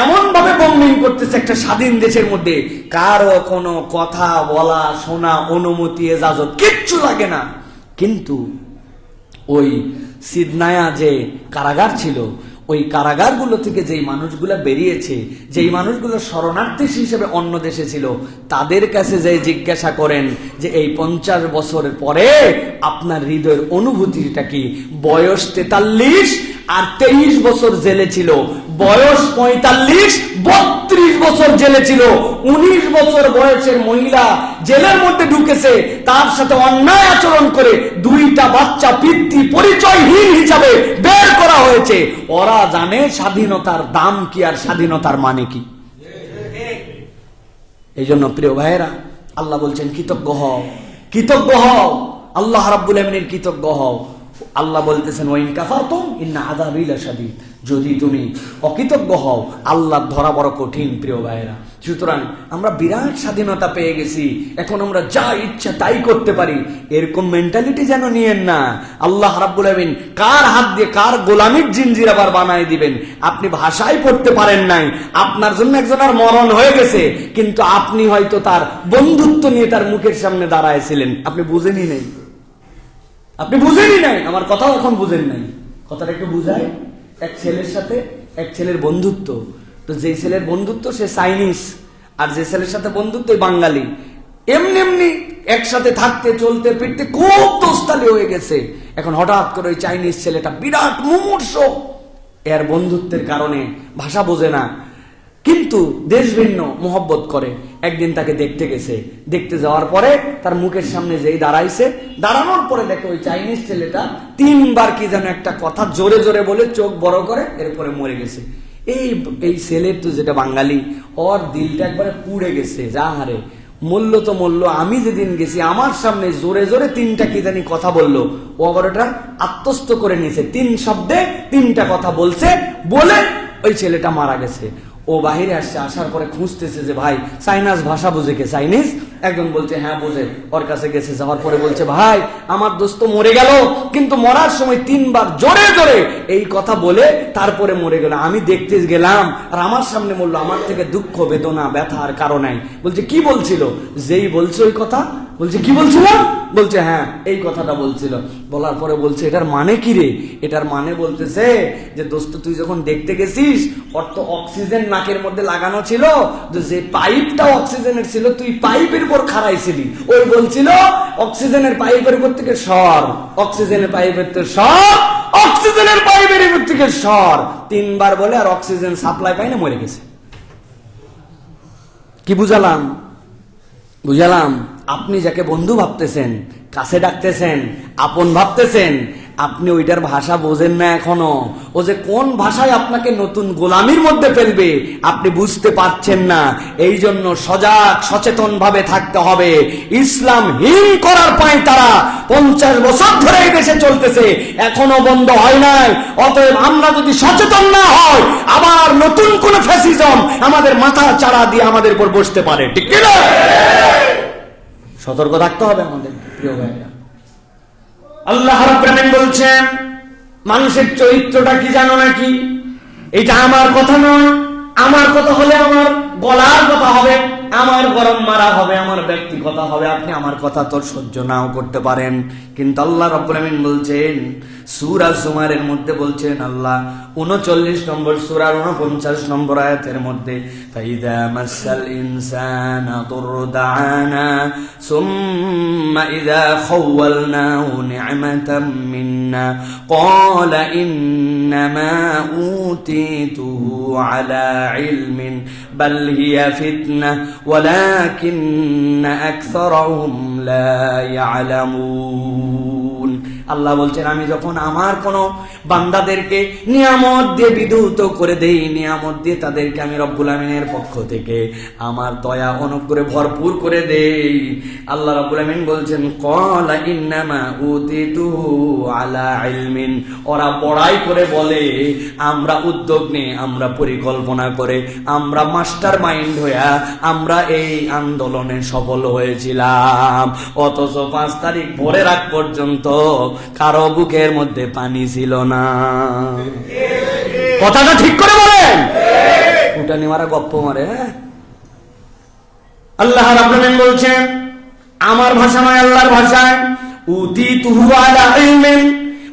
[SPEAKER 1] এমন ভাবে বম্বিং করতেছে একটা স্বাধীন দেশের মধ্যে, কারো কোনো কথা বলা শোনা অনুমতি এজাজত কিচ্ছু লাগে না। কিন্তু ওই সিদনায়া যে কারাগার ছিল, ওই কারাগারগুলো থেকে যেই মানুষগুলো বেরিয়েছে, যেই মানুষগুলো শরণার্থী হিসেবে অন্য দেশে ছিল, তাদের কাছে যে জিজ্ঞাসা করেন যে এই 50 বছরের পরে আপনার হৃদয়ের অনুভূতিটা কি? বয়স 43 আর 23 বছর জেলে ছিল, বয়স 45, 32 বছর জেলে ছিল। 19 বছর বয়সের মহিলা জেলের মধ্যে ঢুকেছে, তার সাথে অন্যায় আচরণ করে 2টা বাচ্চা পিতৃ পরিচয়হীন হিসাবে বের করা হয়েছে। ওরা জানে স্বাধীনতার দাম কি আর স্বাধীনতার মানে কি। এই জন্য প্রিয় ভাইয়েরা, আল্লাহ বলছেন কৃতজ্ঞ হও, কৃতজ্ঞ হও, আল্লাহ রাব্বুল আমিনের কৃতজ্ঞ হও। আল্লাহ বলতেছেন, ওয়াইন কাফারতুম ইন্না আযাবি লাশাদীদ, যদি তুমি অকৃতজ্ঞ হও আল্লাহর ধরা বড় কঠিন। প্রিয় ভাইয়েরা, সুতরাং আমরা বিরাট স্বাধীনতা পেয়ে গেছি, এখন আমরা যা ইচ্ছা তাই করতে পারি, এরকম মেন্টালিটি যেন নিয়েন না। আল্লাহ রাব্বুল আমিন কার হাত দিয়ে কার গোলামির জিনজির আবার বানায় দিবেন। আপনি ভাষাই পড়তে পারেন নাই, আপনার জন্য একজনের মরণ হয়ে গেছে, কিন্তু আপনি হয়তো তার বন্ধুত্ব নিয়ে তার মুখের সামনে দাঁড়ায়ছিলেন, আপনি বুঝেনি নাই, আপনি বুঝেনি নাই। আমার কথাও এখন বুঝেন নাই, কথাটা একটু বুঝায়। এক ছেলের সাথে এক ছেলের বন্ধুত্ব, তো যে ছেলের বন্ধুত্ব সে চাইনিজ, আর যে ছেলের সাথে বন্ধুত্ব বাঙালি। এমনি এমনি একসাথে থাকতে চলতে ফিরতে খুব দোস্তালি হয়ে গেছে। এখন হঠাৎ করে ওই চাইনিজ ছেলেটা বিরাট মুমূর্ষ, এর বন্ধুত্বের কারণে ভাষা বোঝে না, কিন্তু দেশ ভিন্ন মোহব্বত করে। একদিন তাকে দেখতে গেছে, দেখতে যাওয়ার পরে তার মুখের সামনে যেই দাঁড়াইছে, দাঁড়ানোর পরে দেখে ওই চাইনিজ ছেলেটা 3 বার কি যেন একটা কথা জোরে জোরে বলে চোখ বড় করে এরপরে মরে গেছে। এই ছেলের তো যেটা বাঙালি, ওর দিলটা একবারে পুড়ে গেছে। যা হারে মূল্য তো মূল্য, আমি যেদিন গেছি আমার সামনে জোরে জোরে 3টা কি জানি কথা বললো, ও আবার ওটা আত্মস্থ করে নিয়েছে, 3 শব্দে 3টা কথা বলছে, বলে ওই ছেলেটা মারা গেছে। ও বাহিরে আসছে, আসার পরে খুঁজতেছে যে ভাই চাইনাজ ভাষা বুঝে কে? চাইনিজ একজন বলছে হ্যাঁ বোঝে। ওর কাছে গেছে, যাওয়ার পরে বলছে ভাই আমার দোস্ত মরে গেল, কিন্তু মরার সময় 3 বার জোরে জোরে এই কথা বলে তারপরে মরে গেল। আমি দেখতে গেলাম আর আমার সামনে মরলো, আমার থেকে দুঃখ বেদনা ব্যথা আর কারো নাই। বলছে কি বলছিল? যেই বলছে ওই কথা, বলছে কি বলছিল? বলছে হ্যাঁ এই কথাটা বলছিল। বলার পরে বলছে এটার মানে কি রে? এটার মানে বলতেছে যে দোস্ত তুই যখন দেখতে গেছিস, ওর তো অক্সিজেন নাকের মধ্যে লাগানো ছিল, যে পাইপটা অক্সিজেনের ছিল তুই পাইপের উপর খাড়াইছিলি। ওই বলছিল অক্সিজেনের পাইপের উপর থেকে সর, অক্সিজেনের পাইপের থেকে সর, অক্সিজেনের পাইপের উপর থেকে সর। 3 বার বলে আর অক্সিজেন সাপ্লাই পাই না, মরে গেছে। কি বুঝালাম? বুঝালাম আপনি যাকে বন্ধু ভাবতেছেন, কাছে ডাকতেছেন, আপন ভাবতেছেন, আপনি ওইটার ভাষা বোঝেন না এখনো। ও যে কোন ভাষায় আপনাকে নতুন গোলামির মধ্যে ফেলবে আপনি বুঝতে পারছেন না। এই জন্য সজাগ সচেতন ভাবে থাকতে হবে। ইসলাম হীন করার পায় তারা 50 বছর ধরে এই দেশে চলতেছে, এখনো বন্ধ হয় নাই। অতএব আমরা যদি সচেতন না হয়, আবার নতুন কোন ফ্যাসিজম আমাদের মাথা চাড়া দিয়ে আমাদের উপর বসতে পারে, ঠিক কিনা? সতর্ক থাকতে হবে আমাদের প্রিয় ভাইরা। আল্লাহ রাব্বুল আলামিন বলছেন, মানুষের চরিত্রটা কি জানো নাকি? এটা আমার কথা নয়। আমার কথা হলে আমার গলার কথা হবে, আমার গরম মারা হবে, আমার ব্যক্তি কথা হবে। আপনি আমার কথা তো সহ্য নাও করতে পারেন, কিন্তু আল্লাহ রাব্বুল আলামিন বলছেন সূরা জুমারের মধ্যে বলছেন আল্লাহ 39 নম্বর সূরার 49 নম্বর আয়াতের মধ্যে, ফাইদা মাসাল ইনসানা দুরদানা সুম্মা ইযা খাওয়ালনাহু নি'মাতাম মিন্না ক্বালা ইন্নামা উতিতুহু আলা ইলমিন বাল হিয়া ফিতনাহ ওয়ালাকিন্না আকসারাহুম লা ইয়ালামুন। আল্লাহ বলছেন, আমি যখন আমার কোন বান্দাদেরকে নিয়ামত দিয়ে বিদ্যুৎ করে দেই, নিয়ামত দিয়ে তাদেরকে আমি রব্বুল আমিনের পক্ষ থেকে আমার দয়া অনুগ্রহে ভরপুর করে দেই। আল্লাহ রব্বুল আমিন বলছেন, ক্বালা ইন্নামা উতিতুহু আলা ইলমিন। ওরা বড়াই করে বলে আমরা উদ্যোগ নিয়ে, আমরা পরিকল্পনা করে, আমরা মাস্টার মাইন্ড হইয়া আমরা এই আন্দোলনে সফল হয়েছিলাম। অথচ 5 তারিখ ভোরের আগ পর্যন্ত কারো বুকের মধ্যে পানি ছিল না। কথাটা ঠিক করে বলেন। উঠানি মারা গপ্প মারে। আল্লাহ রাব্বুল আলামিন বলছেন, আমার ভাষা নয়, আল্লাহর ভাষায়, উতিতুহু আলা ইলমিন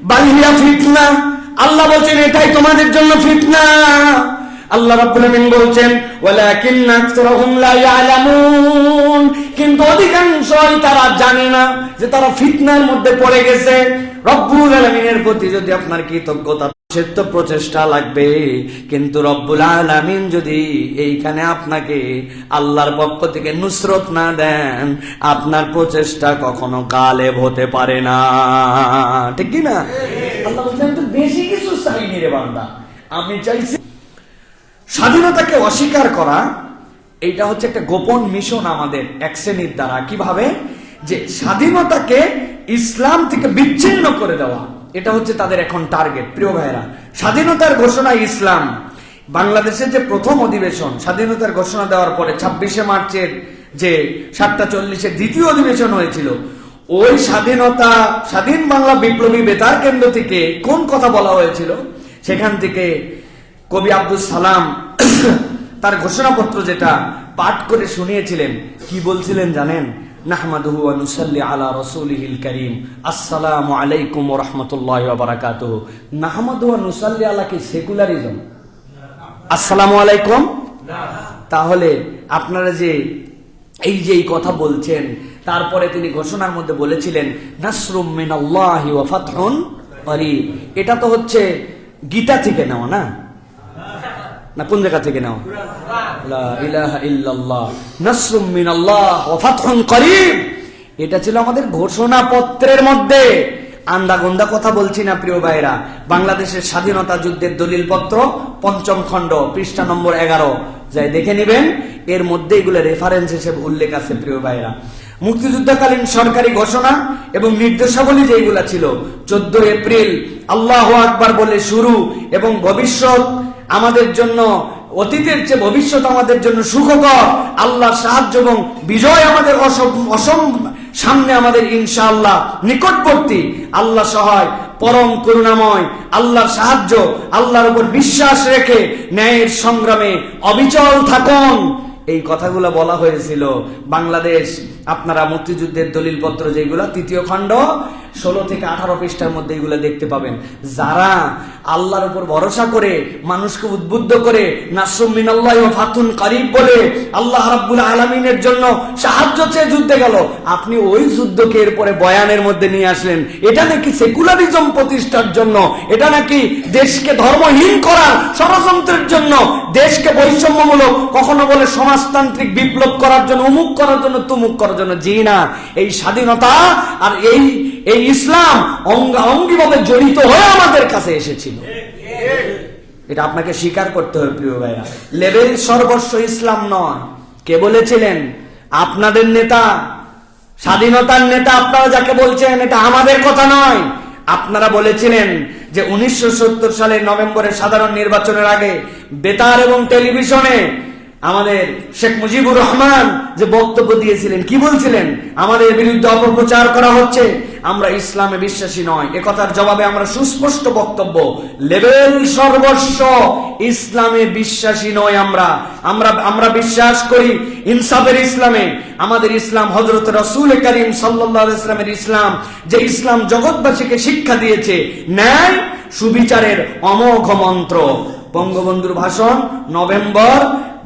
[SPEAKER 1] বাল হিয়া ফিতনা। আল্লাহ বলছেন এটাই তোমাদের জন্য ফিতনা। আল্লাহ রাব্বুল আমিন বলছেন, ওয়ালাকিন্না আকসারাহুম লা ইয়ালামুন। কিন্তু অধিকাংশই তারা জানে না যে তারা ফিতনার মধ্যে পড়ে গেছে। রব্বুল আলামিনের প্রতি যদি আপনার কৃতজ্ঞতা, তো প্রচেষ্টা লাগবে, কিন্তু রব্বুল আলামিন যদি এইখানে আপনাকে আল্লাহর পক্ষ থেকে নুসরত না দেন, আপনার প্রচেষ্টা কখনো গালেব হতে পারে না। ঠিক কি না? আল্লাহ বলছেন, তো বেশি কিছু চাইনি রে বান্দা, আমি চাইছি স্বাধীনতাকে অস্বীকার করা। এইটা হচ্ছে একটা গোপন মিশন আমাদের এক শ্রেণীর দ্বারা। কিভাবে? যে স্বাধীনতাকে ইসলাম থেকে বিচ্ছিন্ন করে দেওয়া, এটা হচ্ছে তাদের এখন টার্গেট। প্রিয় ভাইরা, স্বাধীনতার ঘোষণা ইসলাম। বাংলাদেশের যে প্রথম অধিবেশন স্বাধীনতার ঘোষণা দেওয়ার পরে 26শে মার্চের যে 7টা 40-এর দ্বিতীয় অধিবেশন হয়েছিল, ওই স্বাধীন বাংলা বিপ্লবী বেতার কেন্দ্র থেকে কোন কথা বলা হয়েছিল? সেখান থেকে কবি আব্দুল সালাম তার ঘোষণাপত্র যেটা পাঠ করে শুনিয়েছিলেন, কি বলছিলেন জানেন? নাহমাদুহু ওয়া নুসাল্লি আলা রাসূলিহিল কারীম, আসসালামু আলাইকুম ওয়া রাহমাতুল্লাহি ওয়া বারাকাতুহু। নাহমাদু ওয়া নুসাল্লি আলা কি সেকুলারিজম? আসসালামু আলাইকুম। তাহলে আপনারা যে এই কথা বলছেন, তারপরে তিনি ঘোষণার মধ্যে বলেছিলেন নাসরুম মিনাল্লাহি ওয়া ফাতহুন করিব। এটা তো হচ্ছে গীতা থেকে নেওয়া, না? না কোন জায়গা থেকে নেওয়া? লা ইলাহা ইল্লাল্লাহ নাসরুম মিনাল্লাহ ওয়া ফাতহুন করিব। এটা ছিল আমাদের ঘোষণাপত্রের মধ্যে। আন্দাগন্দা কথা বলছি না প্রিয় ভাইরা। বাংলাদেশের স্বাধীনতা যুদ্ধের দলিলপত্র 5ম খণ্ড পৃষ্ঠা নম্বর 11 যাই দেখে নেবেন, এর মধ্যে এগুলো রেফারেন্স হিসেবে উল্লেখ আছে প্রিয় ভাইরা। মুক্তিযুদ্ধকালীন সরকারি ঘোষণা এবং নির্দেশাবলী যেগুলা ছিল, 14 এপ্রিল আল্লাহু আকবার বলে শুরু, এবং ভবিষ্যৎ আমাদের জন্য, অতীতের চেয়ে ভবিষ্যৎ আমাদের জন্য সুখকর, আল্লাহর সাহায্য এবং বিজয় আমাদের সামনে আমাদের ইনশাআল্লাহ নিকটবর্তী, আল্লাহ সহায়, পরম করুণাময়, আল্লাহর সাহায্য, আল্লাহর উপর বিশ্বাস রেখে ন্যায়ের সংগ্রামে অবিচল থাকুন। এই কথাগুলো বলা হয়েছিল। বাংলাদেশ, আপনারা মুক্তিযুদ্ধের দলিলপত্র যেগুলো 3য় খণ্ড 16 থেকে 18 পৃষ্ঠার মধ্যে এগুলো দেখতে পাবেন। যারা আল্লাহর উপর ভরসা করে মানুষকে উদ্বুদ্ধ করে নাসরুম মিনাল্লাহি ওয়া ফাতহুন করিব বলে আল্লাহ রাব্বুল আলামিনের জন্য সাহায্য চেয়ে যুদ্ধে গেল, আপনি ওই যুদ্ধকে এরপরে বয়ানের মধ্যে নিয়ে আসলেন। এটা নাকি সেকুলারিজম প্রতিষ্ঠার জন্য, এটা নাকি দেশকে ধর্মহীন করার ষড়যন্ত্রের জন্য, দেশকে বৈষম্যমূলক, কখনো বলে সমাজতান্ত্রিক বিপ্লব করার জন্য, উমুক করার জন্য, তুমুক করার জন্য। জি না, এই স্বাধীনতা আর এই ইসলাম অঙ্গাঙ্গিভাবে জড়িত হয়ে আমাদের কাছে এসেছিল। এটা আপনাকে স্বীকার করতে হবে প্রিয় ভাইরা। লেভেল সর্বস্ব ইসলাম নয়। কে বলেছিলেন? আপনাদের নেতা, স্বাধীনতার নেতা আপনারা যাকে বলছেন, এটা আমাদের কথা নয়। আপনারা বলেছিলেন যে 1970 সালের নভেম্বরের সাধারণ নির্বাচনের আগে বেতার এবং টেলিভিশনে আমাদের শেখ মুজিবুর রহমান যে বক্তব্য দিয়েছিলেন, কি বলছিলেন? আমাদের বিরুদ্ধে অপপ্রচার করা হচ্ছে, আমরা ইসলামে বিশ্বাসী নয়। একথার জবাবে আমরা সুস্পষ্ট বক্তব্য, লেভেল সর্বস্ব, ইসলামে বিশ্বাসী নয়। আমরা বিশ্বাস করি ইনসাফের ইসলামে। আমাদের ইসলাম হযরত রাসূল করিম সাল্লাল্লাহু আলাইহি ওয়াসাল্লামের ইসলাম, যে ইসলাম জগৎবাসীকে শিক্ষা দিয়েছে ন্যায় সুবিচারের অমোঘ মন্ত্র। বঙ্গবন্ধুর ভাষণ, নভেম্বর,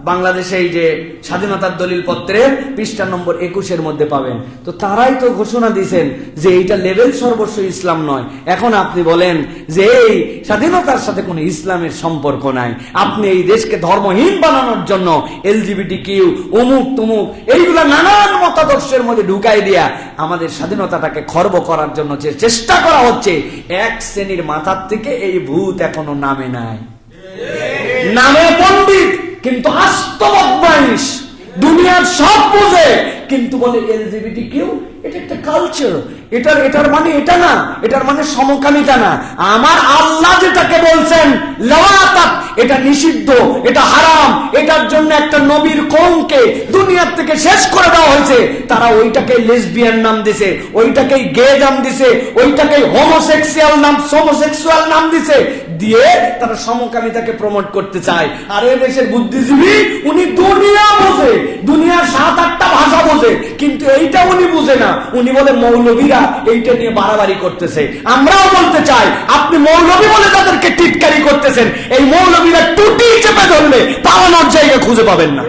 [SPEAKER 1] বাংলাদেশে এই যে স্বাধীনতার দলিল পত্রের পৃষ্ঠা নম্বর 21 মধ্যে পাবেন। তো তারাই তো ঘোষণা দিয়েছেন যে এইটা লেভেল সর্বস্ব, ইসলাম নয়। এখন আপনি বলেন যে এই স্বাধীনতার সাথে কোনো ইসলামের সম্পর্ক নাই। আপনি এই দেশকে ধর্মহীন বানানোর জন্য LGBT অমুক তুমুক এইগুলা নানান মতাদর্শের মধ্যে ঢুকাই দিয়া আমাদের স্বাধীনতাটাকে খর্ব করার জন্য যে চেষ্টা করা হচ্ছে, এক শ্রেণীর মাথার থেকে এই ভূত এখনো নামে নাই। নামে পণ্ডিত কিন্তু আস্ত বদমাইশ, দুনিয়ার সব বুঝে কিন্তু বলে LGBT এটা একটা কালচার, এটার মানে এটা না, এটার মানে সমকামিতা না। আমার আল্লাহ যেটাকে বলছেন লাওয়াতাত, এটা নিষিদ্ধ, এটা হারাম, এটার জন্য একটা নবীর কওমকে দুনিয়ার থেকে শেষ করে দেওয়া হয়েছে। তারা ওইটাকে লেসবিয়ান নাম দিছে, ওইটাকে গে নাম দিছে, ওইটাকে হোমোসেক্সুয়াল নাম দিছে, দিয়ে তারা সমকামিতাকে প্রমোট করতে চায়। আর এই দেশের বুদ্ধিজীবী উনি দুনিয়া বোঝে, দুনিয়ার 7-8টা ভাষা বোঝে, কিন্তু এইটা উনি বুঝে না। উনি বলে মৌলবীরা এইটা নিয়ে বাড়াবাড়ি করতেছে। আমরাও বলতে চাই, আপনি মৌলবী বলে তাদেরকে টিটকারি করতেছেন, এই মৌলবীরা টুটি চেপে ধরলে পালানোর জায়গা খুঁজে পাবেন না।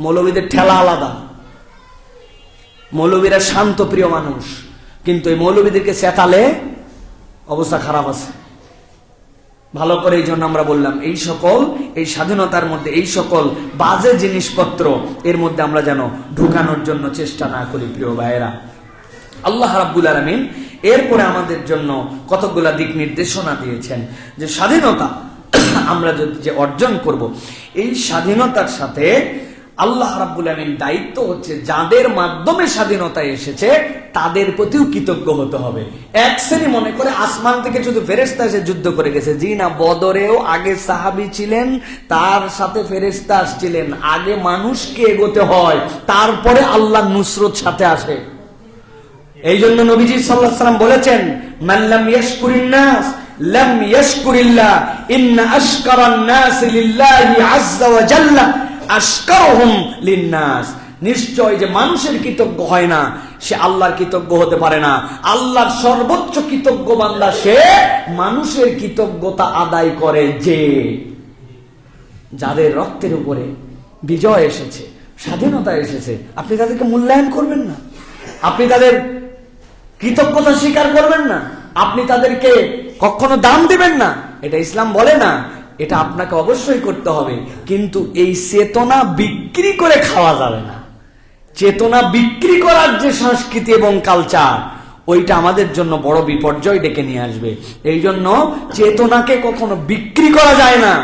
[SPEAKER 1] মৌলবীদের ঠেলা আলাদা, মৌলবীরা শান্ত প্রিয় মানুষ, কিন্তু এই মৌলবীদেরকে চেতালে অবস্থা খারাপ আছে। ভালো করে এই জন্য আমরা বললাম, এই স্বাধীনতার মধ্যে এই সকল বাজে জিনিসপত্র এর মধ্যে আমরা যেন ঢুকানোর জন্য চেষ্টা না করি। প্রিয় ভাইয়েরা, আল্লাহ রাব্বুল আলামিন এরপরে আমাদের জন্য কতগুলা দিক নির্দেশনা দিয়েছেন যে স্বাধীনতা আমরা যে অর্জন করব, এই স্বাধীনতার সাথে আল্লাহ রাব্বুল আলামিন দায়িত্ব হচ্ছে যাদের মাধ্যমে স্বাধীনতা এসেছে তাদের প্রতিও কৃতজ্ঞ হতে হবে। এক শ্রেণী মনে করে আসমান থেকে শুধু ফেরেশতা এসে যুদ্ধ করে গেছে। জি না, বদরেও আগে সাহাবী ছিলেন, তার সাথে ফেরেশতা আসছিলেন। আগে মানুষকে এগোতে হয়, তারপরে আল্লাহ নুসরত সাথে আসে। এই জন্য নবীজি সাল্লাল্লাহু আলাইহি ওয়াসাল্লাম বলেছেন, মান লাম ইয়াশকুরিন নাস লাম ইয়াশকুরিল্লাহ, ইন্না আশকারান নাস লিল্লাহি আযজা ওয়া জাল্লা আশকারুহুম লিন্নাস। নিশ্চয় যে মানুষের কৃতজ্ঞ হয় না, সে আল্লাহর কৃতজ্ঞ হতে পারে না। আল্লাহর সর্বোচ্চ কৃতজ্ঞ বান্দা সে, মানুষের কৃতজ্ঞতা আদায় করে যে, যাদের রক্তের উপরে বিজয় এসেছে, স্বাধীনতা এসেছে, আপনি তাদেরকে মূল্যায়ন করবেন না, আপনি তাদের কৃতজ্ঞতা স্বীকার করবেন না, আপনি তাদেরকে কখনো দাম দিবেন না। এটা ইসলাম বলে না, এটা আপনাকে অবশ্যই করতে হবে, কিন্তু এই চেতনা বিক্রি করে খাওয়া যাবে না। চেতনা বিক্রি করার যে সংস্কৃতি এবং কালচার, ওইটা আমাদের জন্য বড় বিপর্যয় ডেকে নিয়ে আসবে। এই জন্য চেতনাকে কখনো বিক্রি করা যায় না,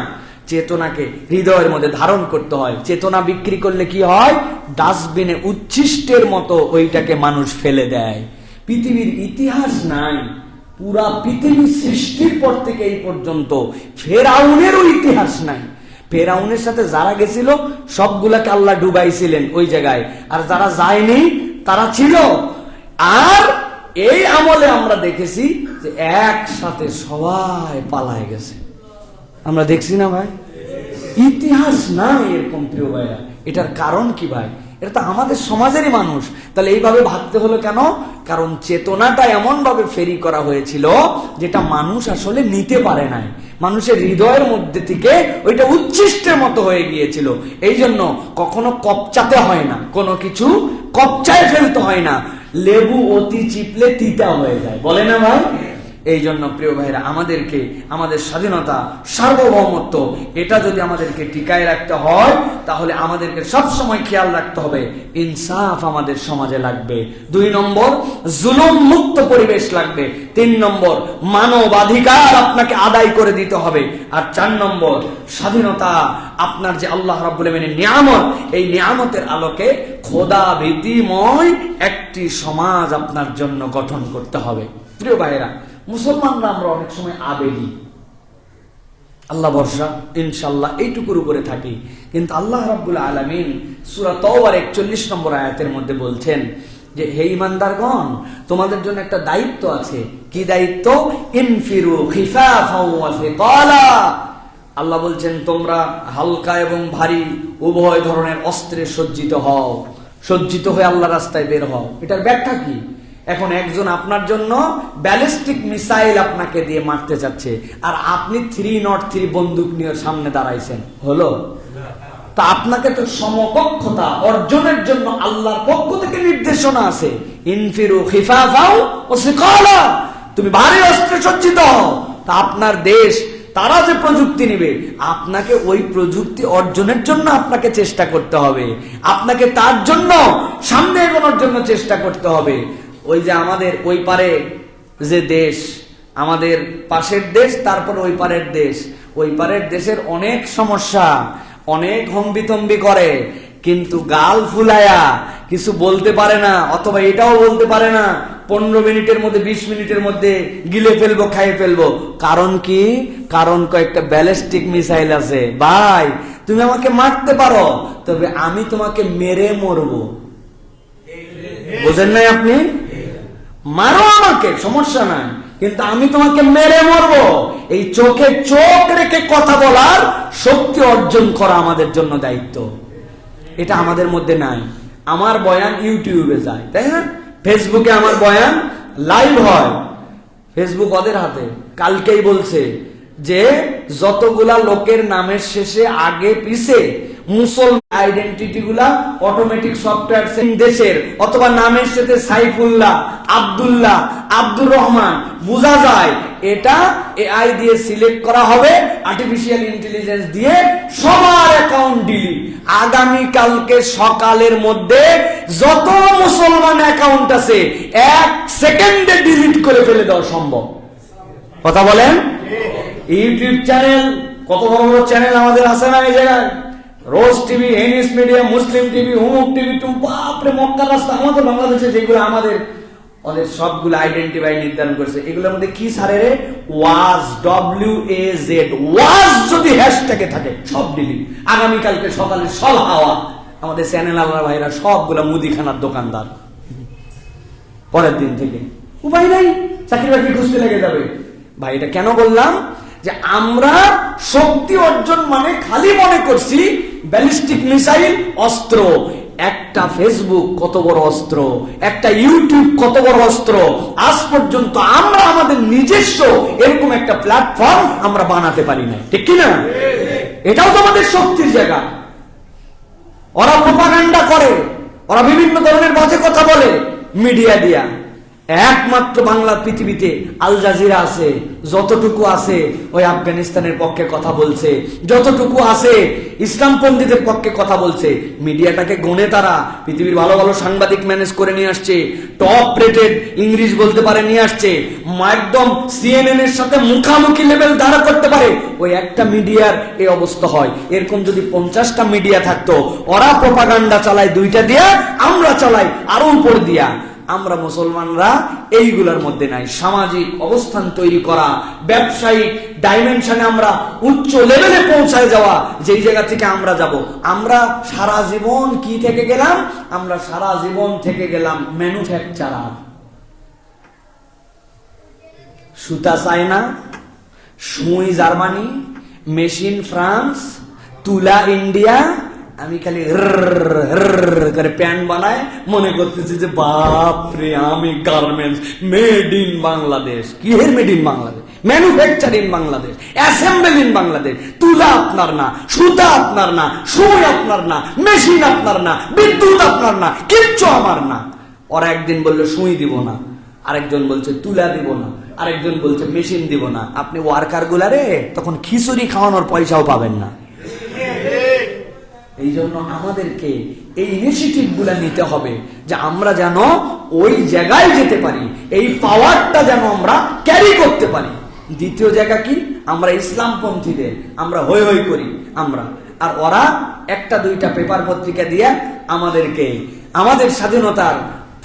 [SPEAKER 1] চেতনাকে হৃদয়ের মধ্যে ধারণ করতে হয়। চেতনা বিক্রি করলে কি হয়? ডাস্টবিনে উচ্ছিষ্টের মতো ওইটাকে মানুষ ফেলে দেয়। পৃথিবীর ইতিহাস নাই, পুরা পৃথিবী সৃষ্টির পর থেকে এই পর্যন্ত ফেরাউনেরও ইতিহাস নাই। ফেরাউনের সাথে যারা গেছিল সবগুলাকে আল্লাহ ডুবাইছিলেন ওই জায়গায়, আর যারা যায়নি তারা ছিল। আর এই আমলে আমরা দেখেছি যে একসাথে সবাই পালায় গেছে। আমরা দেখছি না ভাই? ইতিহাস নাই এরকম প্রিয় ভাইরা। এটার কারণ কি ভাই? এটা তো আমাদের সমাজেরই মানুষ। তাহলে এইভাবে ভাবতে হলো কেন? কারণ চেতনাটা এমন ভাবে ফেরি করা হয়েছিল যেটা মানুষ আসলে নিতে পারে নাই। মানুষের হৃদয়ের মধ্যে থেকে ওইটা উচ্ছিষ্টের মতো হয়ে গিয়েছিল। এই জন্য কখনো কপচাতে হয় না, কোনো কিছু কপচায় ফেলতে হয় না। লেবু অতি চিপলে তিতা হয়ে যায়, বলে না ভাই? এই জন্য প্রিয় ভাইরা, আমাদেরকে আমাদের স্বাধীনতা, সার্বভৌমত্ব, এটা যদি আমাদেরকে টিকায় রাখতে হয় তাহলে আমাদেরকে সব সময় খেয়াল রাখতে হবে ইনসাফ আমাদের সমাজে লাগবে। 2 নম্বর, জুলুম মুক্ত পরিবেশ লাগবে। 3 নম্বর, মানবাধিকার আপনাকে আদায় করে দিতে হবে। আর 4 নম্বর, স্বাধীনতা আপনার যে আল্লাহ রাব্বুল আলামিনের নিয়ামত, এই নিয়ামতের আলোকে খোদা ভীতিময় একটি সমাজ আপনার জন্য গঠন করতে হবে। প্রিয় ভাইরা, মুসলমানরা আমরা অনেক সময় আবেগী। আল্লাহ ভরসা ইনশাআল্লাহ এইটুকুর উপরে থাকি। কিন্তু আল্লাহ রাব্বুল আলামিন সূরা তাওবার 41 নম্বর আয়াতের মধ্যে বলছেন যে হে ঈমানদারগণ, তোমাদের জন্য একটা দায়িত্ব আছে। কি দায়িত্ব? ইনফিরু খিফাফাও ওয়া সিকালা। আল্লাহ বলছেন তোমরা হালকা এবং ভারী উভয় ধরনের অস্ত্রে সজ্জিত হও, সজ্জিত হয়ে আল্লাহ রাস্তায় বের হও। এটার ব্যাখ্যা কি? এখন একজন আপনার জন্য ব্যালিস্টিক মিসাইল আপনাকে দিয়ে মারতে চাচ্ছে, আর আপনি 303 বন্দুক নিয়ে সামনে দাঁড়াইছেন, হলো? তা আপনাকে তো সমকক্ষতা অর্জনের জন্য আল্লাহর পক্ষ থেকে নির্দেশনা আছে, ইনফিরু খিফাফাও ওয়া সিকালা, তুমি ভারী অস্ত্রে সজ্জিত হও। তা আপনার দেশ তারা যে প্রযুক্তি নেবে, আপনাকে ওই প্রযুক্তি অর্জনের জন্য আপনাকে চেষ্টা করতে হবে, আপনাকে তার জন্য সামনে এগোনোর জন্য চেষ্টা করতে হবে। ওই যে আমাদের ওই পারে যে দেশ, আমাদের পাশের দেশ, তারপর ওই পারের দেশ, ওই পারের দেশের অনেক সমস্যা, অনেক হম্বিতম্বি করে, কিন্তু গাল ফুলায়া কিছু বলতে পারে না, অথবা এটাও বলতে পারে না 15 মিনিটের মধ্যে 20 মিনিটের মধ্যে গিলে ফেলবো, খাইয়ে ফেলবো। কারণ কি? কারণ কয়েকটা ব্যালিস্টিক মিসাইল আছে। ভাই তুমি আমাকে মারতে পারো, তবে আমি তোমাকে মেরে মরবো। বোঝেন নাই আপনি? মারো আমাকে, সমস্যা নাই, কিন্তু আমি তোমাকে মেরে মরবো। এই চোখে চোখ রেখে কথা বলার শক্তি অর্জন করা আমাদের জন্য দায়িত্ব। এটা আমাদের মধ্যে নাই। আমার বয়ান ইউটিউবে যায়, তাই না? ফেসবুকে আমার বয়ান লাইভ হয়, ফেসবুক ওদের হাতে। কালকেই বলছে যে যতগুলা লোকের নামের শেষে আগে পিছে মুসলমান আইডেন্টিটি গুলা অটোমেটিক সফটওয়্যার দেশের, অথবা নামের সাথে সাইফুল্লাহ, আব্দুল্লাহ, আব্দুর রহমান বোঝা যায়, এটা এআই দিয়ে সিলেক্ট করা হবে, আর্টিফিশিয়াল ইন্টেলিজেন্স দিয়ে সবার অ্যাকাউন্ট ডিলিট। আগামী কালকে সকালের মধ্যে যত মুসলমান অ্যাকাউন্ট আছে 1 সেকেন্ডে ডিলিট করে ফেলে দেওয়া সম্ভব। কথা বলেন? ইউটিউব চ্যানেল, কত বড় বড় চ্যানেল আমাদের আছে না এই জায়গায়, রোজ টিভি, এনএস মিডিয়া, মুসলিম টিভি, হুমুক টিভি, বাপরে মক্কা রাস্তা, আমাদের বাংলাদেশে যেগুলো আমাদের ওদের সবগুলো আইডেন্টিফাই নির্ধারণ করছে। এগুলোর মধ্যে কি সারে রে? ওয়াজ, WAZ, ওয়াজ যদি হ্যাশট্যাগে থাকে সব ডিলিট। আগামীকালকে সকালে সব হাওয়া। আমাদের চ্যানেল আল্লাহ ভাইরা সবগুলা মুদিখানার দোকানদার, পরের দিন থেকে উপায় নাই, চাকরি বাকরি খুঁজতে লেগে যাবে। ভাই এটা কেন বললাম? যে আমরা শক্তি অর্জন মানে খালি মনে করছি ব্যালিস্টিক মিসাইল অস্ত্র। একটা ফেসবুক কত বড় অস্ত্র, একটা ইউটিউব কত বড় অস্ত্র। আজ পর্যন্ত আমরা আমাদের নিজস্ব এরকম একটা প্ল্যাটফর্ম আমরা বানাতে পারি না, ঠিক কিনা? এটাও তো আমাদের শক্তির জায়গা। ওরা প্রোপাগান্ডা করে, ওরা বিভিন্ন ধরনের বাজে কথা বলে মিডিয়া দিয়া। একমাত্র বাংলা পৃথিবীতে আল জাজিরা আছে, যতটুকু আছে ওই আফগানিস্তানের পক্ষে কথা বলছে, যতটুকু আছে ইসলামপন্থীদের পক্ষে কথা বলছে। মিডিয়াটাকে গনে তারা পৃথিবীর ভালো ভালো সাংবাদিক ম্যানেজ করে নিয়ে আসছে, টপ রেটেড ইংলিশ বলতে পারে নিয়ে আসছে, একদম CNN এর সাথে মুখামুখি লেভেল দাঁড়া করতে পারে। ওই একটা মিডিয়ার এই অবস্থা হয়। এরকম যদি 50টা মিডিয়া থাকতো, ওরা প্রোপাগান্ডা চালায় 2টা দিয়া, আমরা চালাই আরো উপর দিয়া। আমরা মুসলমানরা এইগুলোর মধ্যে নাই। সামাজিক অবস্থান তৈরি করা, ব্যবসায়িক ডাইমেনশনে আমরা উচ্চ লেভেলে পৌঁছায় যাওয়া, যেই জায়গা থেকে আমরা যাব। আমরা সারা জীবন কি থেকে গেলাম? আমরা সারা জীবন থেকে গেলাম ম্যানুফ্যাকচারার। সুতা চায়না, সুই জার্মানি, মেশিন ফ্রান্স, তুলা ইন্ডিয়া। আমি খালি করে প্যান্ট বানায় মনে করতেছি যে বাপরে আমি গার্মেন্টস, মেড ইন বাংলাদেশ। কি এর made in Bangladesh? Manufacture in Bangladesh, assemble in Bangladesh. তুলা আপনার না, সুতা আপনার না, সুই আপনার না, মেশিন আপনার না, বিদ্যুৎ আপনার না, কিচ্ছু আমার না। ওরা একদিন বললো সুই দিব না, আরেকজন বলছে তুলা দিব না, আরেকজন বলছে মেশিন দিব না। আপনি ওয়ার্কার গুলারে তখন খিচুড়ি খাওয়ানোর পয়সাও পাবেন না। এই জন্য আমাদেরকে এই ইনিশিয়েটিভ গুলা নিতে হবে যে আমরা যেন ওই জায়গায় যেতে পারি, এই পাওয়ারটা যেন আমরা ক্যারি করতে পারি। দ্বিতীয় জায়গা কি? আমরা ইসলামপন্থীদের আমরা হই হই করি আমরা, আর ওরা 1টা 2টা পেপার পত্রিকা দিয়ে আমাদেরকে আমাদের স্বাধীনতার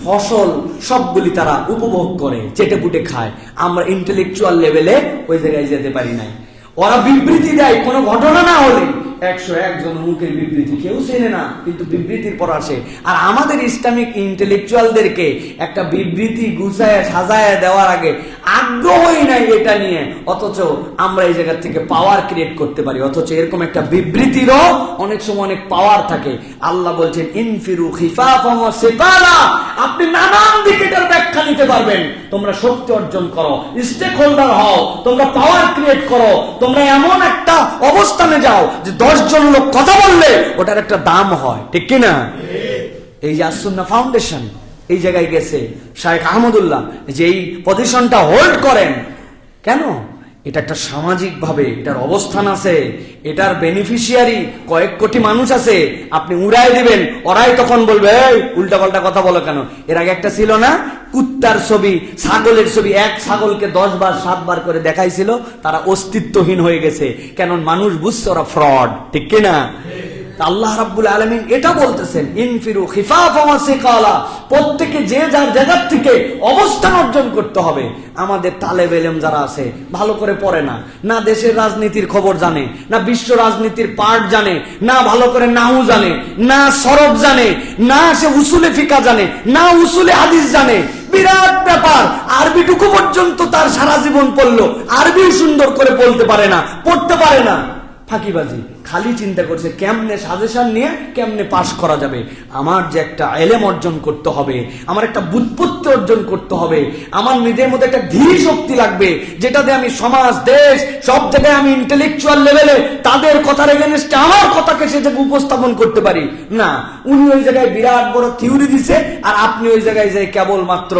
[SPEAKER 1] ফসল সবগুলি তারা উপভোগ করে, চেটে পুটে খায়। আমরা ইন্টেলেকচুয়াল লেভেলে ওই জায়গায় যেতে পারি নাই। ওরা বিবৃতি দেয় কোনো ঘটনা না হলে 101 জন মুখের বিবৃতি কেউ চেনে না, কিন্তু বিবৃতির পর আসে। আর আমাদের ইসলামিক ইন্টেলেকচুয়ালদেরকে একটা বিবৃতি গুছায় সাজায় দেওয়ার আগে আগ্রহই নাই এটা নিয়ে, অথচ আমরা এই জায়গা থেকে পাওয়ার ক্রিয়েট করতে পারি। অথচ এরকম একটা বিবৃতিরও অনেক সময় অনেক পাওয়ার থাকে। আল্লাহ বলছেন ইনফিরু খিফাফাম ওয়া সিকালা, আপনি নানান দিকে এটার ব্যাখ্যা নিতে পারবেন। তোমরা শক্তি অর্জন করো, স্টেক হোল্ডার হও, তোমরা পাওয়ার ক্রিয়েট করো, তোমরা এমন একটা অবস্থানে যাও যে 10 জন লোক কথা বললে ওটার একটা দাম হয়, ঠিক কিনা? এই যে আস-সুন্নাহ ফাউন্ডেশন এই জায়গায় গেছে, শায়েখ আহমদুল্লাহ যে এই পজিশনটা হোল্ড করেন, কেন? এটা একটা সামাজিক ভাবে এটার অবস্থান আছে, এটার বেনিফিশিয়ারি কয়েক কোটি মানুষ আছে। আপনি উড়াই দিবেন, ওরাই তখন বলবে এই উল্টা পাল্টা কথা বলো কেন। এর আগে একটা ছিল না, কুত্তার ছবি, ছাগলের ছবি, এক ছাগলকে 10 বার 7 বার করে দেখাইছিল, তারা অস্তিত্বহীন হয়ে গেছে, কেন? মানুষ বুঝছে ওরা ফ্রড, ঠিক কিনা? আল্লাহ রাব্বুল আলামিন এটা বলতেছেন ইনফিরু খিফাফাম ওয়া সিকালা, প্রত্যেকে যে যার জায়গা থেকে অবস্থান অর্জন করতে হবে। আমাদের তালেবে ইলম যারা আছে ভালো করে পড়ে না, না দেশের রাজনীতির খবর জানে, না বিশ্ব রাজনীতির পার্ট জানে, না ভালো করে নাহু জানে, না সরব জানে, না সে উসুলে ফিকা জানে, না উসুলে হাদিস জানে। বিরাট ব্যাপার, আরবিটুকু পর্যন্ত তার সারা জীবন পড়লো, আরবিও সুন্দর করে বলতে পারে না, পড়তে পারে না। ফাঁকিবাজি, খালি চিন্তা করছে কেমনে সাজেশন নিয়ে কেমনে পাস করা যাবে। আমার যে একটা এলেম অর্জন করতে হবে, আমার একটা বুৎপত্তি অর্জন করতে হবে, আমার নিজের মধ্যে একটা ধীর শক্তি লাগবে, যেটাতে আমি সমাজ দেশ সব জায়গায় আমি ইন্টেলেকচুয়াল লেভেলে তাদের কথার এগেনস্টে আমার কথাকে সেটাকে উপস্থাপন করতে পারি। না, উনি ওই জায়গায় বিরাট বড় থিওরি দিছে, আর আপনি ওই জায়গায় যে কেবল মাত্র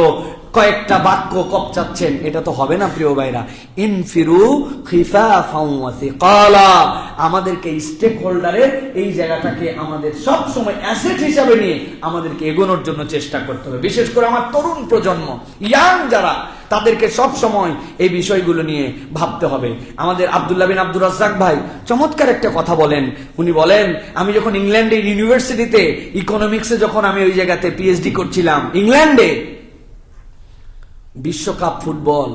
[SPEAKER 1] কয়েকটা বাক্য কপচাচ্ছেন, এটা তো হবে না প্রিয় ভাইরা। ইনফিরু খিফাফাম ওয়া সিকালা, আমাদেরকে স্টেক হোল্ডারের এই জায়গাটাকে আমাদের সব সময় অ্যাসেট হিসাবে নিয়ে আমাদেরকে এগোনোর জন্য চেষ্টা করতে হবে। বিশেষ করে আমার তরুণ প্রজন্ম, ইয়াং যারা, তাদেরকে সব সময় এই বিষয়গুলো নিয়ে ভাবতে হবে। আমাদের আব্দুল্লাহ বিন আব্দুর রাজ্জাক ভাই চমৎকার একটা কথা বলেন। উনি বলেন, আমি যখন ইংল্যান্ডের ইউনিভার্সিটিতে ইকোনমিক্সে যখন আমি ওই জায়গাতে পিএইচডি করছিলাম, ইংল্যান্ডে বিশ্বকাপ ফুটবল,